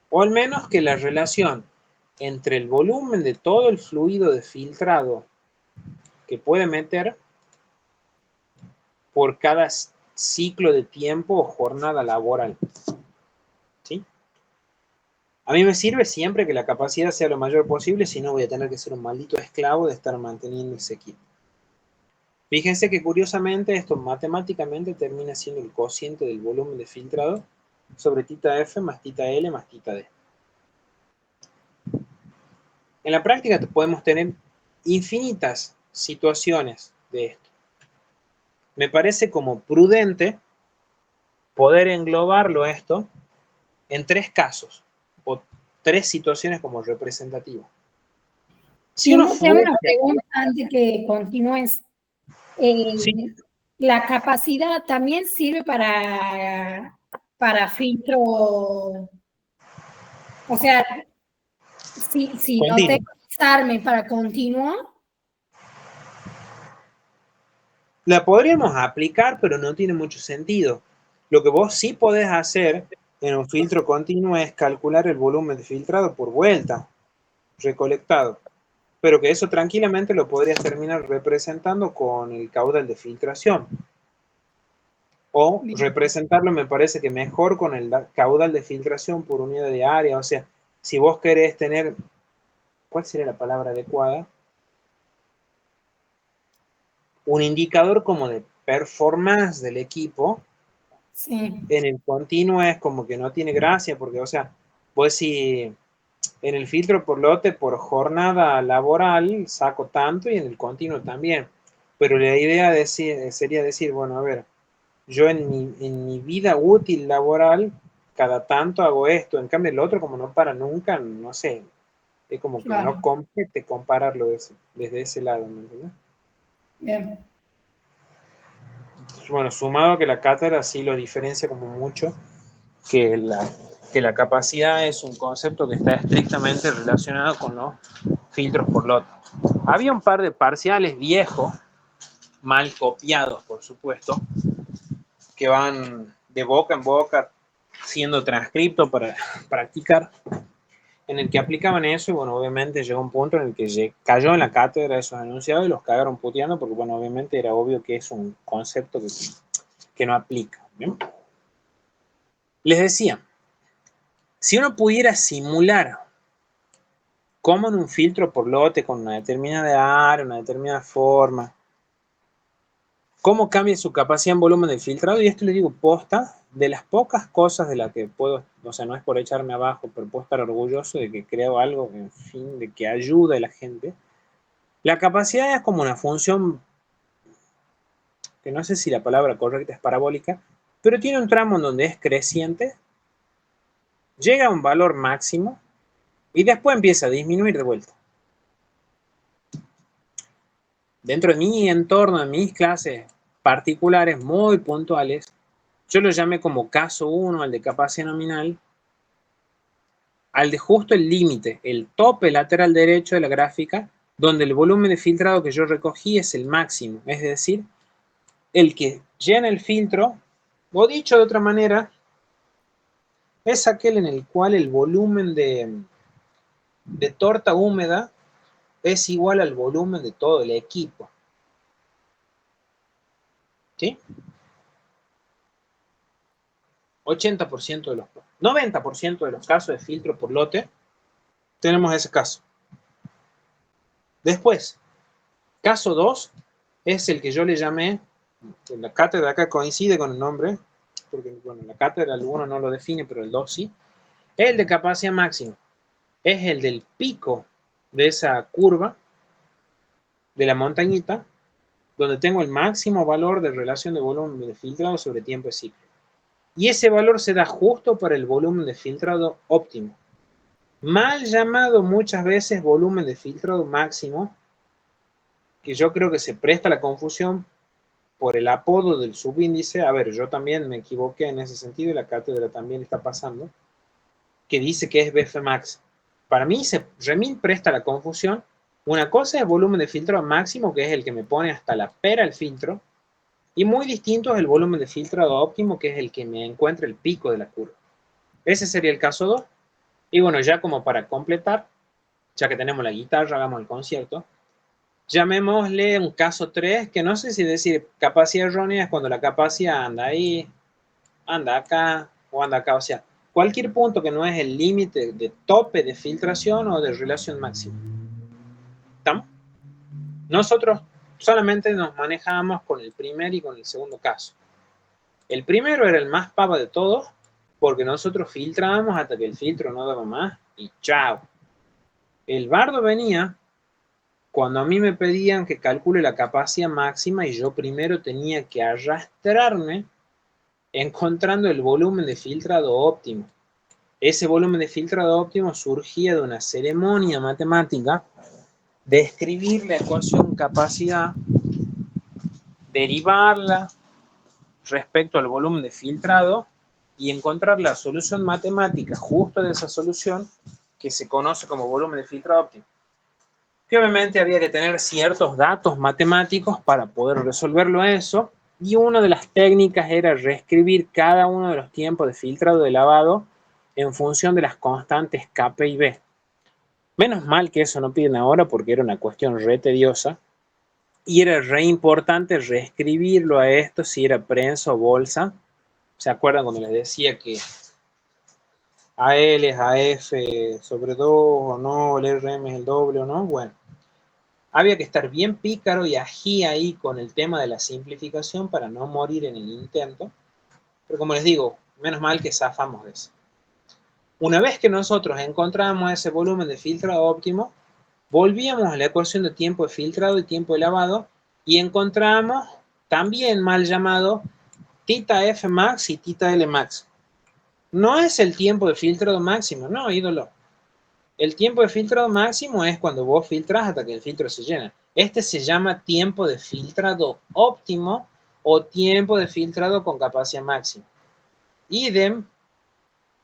S1: O al menos que la relación entre el volumen de todo el fluido de filtrado que puede meter por cada ciclo de tiempo o jornada laboral. ¿Sí? A mí me sirve siempre que la capacidad sea lo mayor posible, si no voy a tener que ser un maldito esclavo de estar manteniendo ese equipo. Fíjense que curiosamente esto matemáticamente termina siendo el cociente del volumen de filtrado sobre θF más θL más θD. En la práctica podemos tener infinitas situaciones de esto. Me parece como prudente poder englobarlo esto en 3 casos o 3 situaciones como representativas. Si uno
S2: Te hago una
S1: fuese...
S2: pregunta antes que continúes.
S1: Sí.
S2: La capacidad también sirve para filtro, o sea, si no
S1: Continuo.
S2: tengo desarme para continuo.
S1: La podríamos aplicar, pero no tiene mucho sentido. Lo que vos sí podés hacer en un filtro continuo es calcular el volumen de filtrado por vuelta recolectado, pero que eso tranquilamente lo podrías terminar representando con el caudal de filtración. O representarlo me parece que mejor con el caudal de filtración por unidad de área. O sea, si vos querés tener, ¿cuál sería la palabra adecuada? Un indicador como de performance del equipo.
S2: Sí.
S1: En el continuo es como que no tiene gracia, porque, o sea, pues si en el filtro por lote, por jornada laboral, saco tanto y en el continuo también. Pero la idea sería decir, bueno, a ver, yo en mi vida útil laboral, cada tanto hago esto, en cambio el otro como no para nunca, no sé, es como que
S2: Claro.
S1: no compete compararlo desde ese lado, ¿me entiendes?
S2: Bien.
S1: Bueno, sumado a que la cátedra sí lo diferencia como mucho, que la capacidad es un concepto que está estrictamente relacionado con los filtros por lote. Había un par de parciales viejos, mal copiados, por supuesto, que van de boca en boca siendo transcripto para practicar, en el que aplicaban eso, y bueno, obviamente llegó un punto en el que cayó en la cátedra esos enunciados y los cagaron puteando, porque bueno, obviamente era obvio que es un concepto que no aplica. ¿Bien? Les decía, si uno pudiera simular cómo en un filtro por lote con una determinada área, una determinada forma, cómo cambia su capacidad en volumen de filtrado, y esto le digo posta, de las pocas cosas de las que puedo, o sea, no es por echarme abajo, pero puedo estar orgulloso de que creo algo, en fin, de que ayuda a la gente. La capacidad es como una función, que no sé si la palabra correcta es parabólica, pero tiene un tramo en donde es creciente, llega a un valor máximo y después empieza a disminuir de vuelta. Dentro de mi entorno, de mis clases particulares muy puntuales, yo lo llamé como caso 1 al de capacidad nominal, al de justo el límite, el tope lateral derecho de la gráfica, donde el volumen de filtrado que yo recogí es el máximo, es decir, el que llena el filtro, o dicho de otra manera, es aquel en el cual el volumen de torta húmeda es igual al volumen de todo el equipo. ¿Sí? 80% de los, 90% de los casos de filtro por lote, tenemos ese caso. Después, caso 2 es el que yo le llamé, en la cátedra acá coincide con el nombre, porque bueno, la cátedra el 1 no lo define, pero el 2 sí, es el de capacidad máxima. Es el del pico de esa curva, de la montañita, donde tengo el máximo valor de relación de volumen de filtrado sobre tiempo de ciclo. Y ese valor se da justo para el volumen de filtrado óptimo, mal llamado muchas veces volumen de filtrado máximo, que yo creo que se presta a la confusión por el apodo del subíndice. A ver, yo también me equivoqué en ese sentido y la cátedra también está pasando, que dice que es BFmax. Para mí se remil presta a la confusión. Una cosa es volumen de filtrado máximo, que es el que me pone hasta la pera el filtro, y muy distinto es el volumen de filtrado óptimo, que es el que me encuentra el pico de la curva. Ese sería el caso 2. Y bueno, ya como para completar, ya que tenemos la guitarra, hagamos el concierto, llamémosle un caso 3, que no sé si decir capacidad errónea es cuando la capacidad anda ahí, anda acá o anda acá. O sea, cualquier punto que no es el límite de tope de filtración o de relación máxima. ¿Estamos? Nosotros solamente nos manejamos con el primer y con el segundo caso. El primero era el más pava de todos, porque nosotros filtrábamos hasta que el filtro no daba más y chao. El bardo venía cuando a mí me pedían que calcule la capacidad máxima y yo primero tenía que arrastrarme encontrando el volumen de filtrado óptimo. Ese volumen de filtrado óptimo surgía de una ceremonia matemática de escribir la ecuación capacidad, derivarla respecto al volumen de filtrado y encontrar la solución matemática justo de esa solución que se conoce como volumen de filtrado óptimo. Que obviamente había que tener ciertos datos matemáticos para poder resolverlo eso, y una de las técnicas era reescribir cada uno de los tiempos de filtrado de lavado en función de las constantes K, P y B. Menos mal que eso no piden ahora porque era una cuestión re tediosa y era re importante reescribirlo a esto si era prensa o bolsa. ¿Se acuerdan cuando les decía que AL es AF sobre 2 o no, el RM es el doble o no? Bueno, había que estar bien pícaro y ají ahí con el tema de la simplificación para no morir en el intento. Pero como les digo, menos mal que zafamos de eso. Una vez que nosotros encontramos ese volumen de filtrado óptimo, volvíamos a la ecuación de tiempo de filtrado y tiempo de lavado y encontramos también mal llamado tita F max y tita L max. No es el tiempo de filtrado máximo, no, ídolo. El tiempo de filtrado máximo es cuando vos filtras hasta que el filtro se llena. Este se llama tiempo de filtrado óptimo o tiempo de filtrado con capacidad máxima. Idem,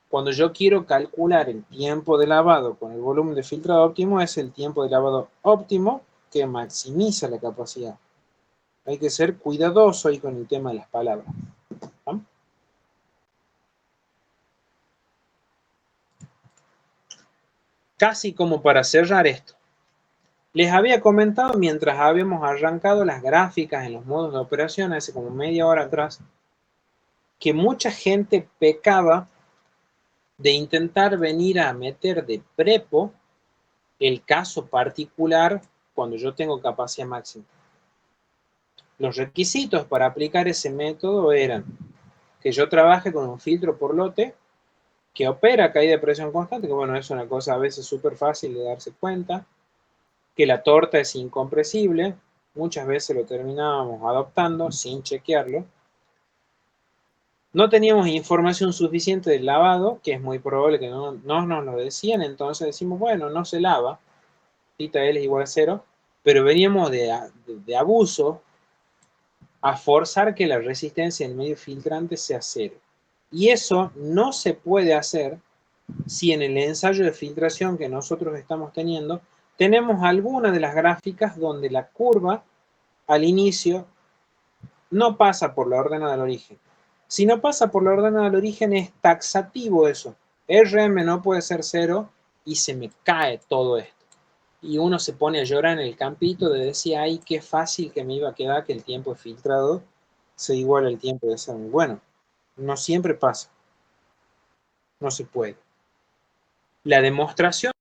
S1: cuando yo quiero calcular el tiempo de lavado con el volumen de filtrado óptimo, es el tiempo de lavado óptimo que maximiza la capacidad. Hay que ser cuidadoso ahí con el tema de las palabras. ¿No? Casi como para cerrar esto. Les había comentado mientras habíamos arrancado las gráficas en los modos de operación hace como media hora atrás, que mucha gente pecaba de intentar venir a meter de prepo el caso particular cuando yo tengo capacidad máxima. Los requisitos para aplicar ese método eran que yo trabaje con un filtro por lote que opera a caída de presión constante, que bueno, es una cosa a veces súper fácil de darse cuenta, que la torta es incompresible, muchas veces lo terminábamos adoptando sin chequearlo. No teníamos información suficiente del lavado, que es muy probable que no nos lo decían, entonces decimos, bueno, no se lava, θ L es igual a 0, pero veníamos de abuso a forzar que la resistencia del medio filtrante sea 0. Y eso no se puede hacer si en el ensayo de filtración que nosotros estamos teniendo, tenemos alguna de las gráficas donde la curva al inicio no pasa por la ordenada del origen. Si no pasa por la ordenada del origen es taxativo eso. RM no puede ser 0 y se me cae todo esto. Y uno se pone a llorar en el campito de decir, ay, qué fácil que me iba a quedar que el tiempo de filtrado sea igual al tiempo de ser. Bueno, no siempre pasa. No se puede. La demostración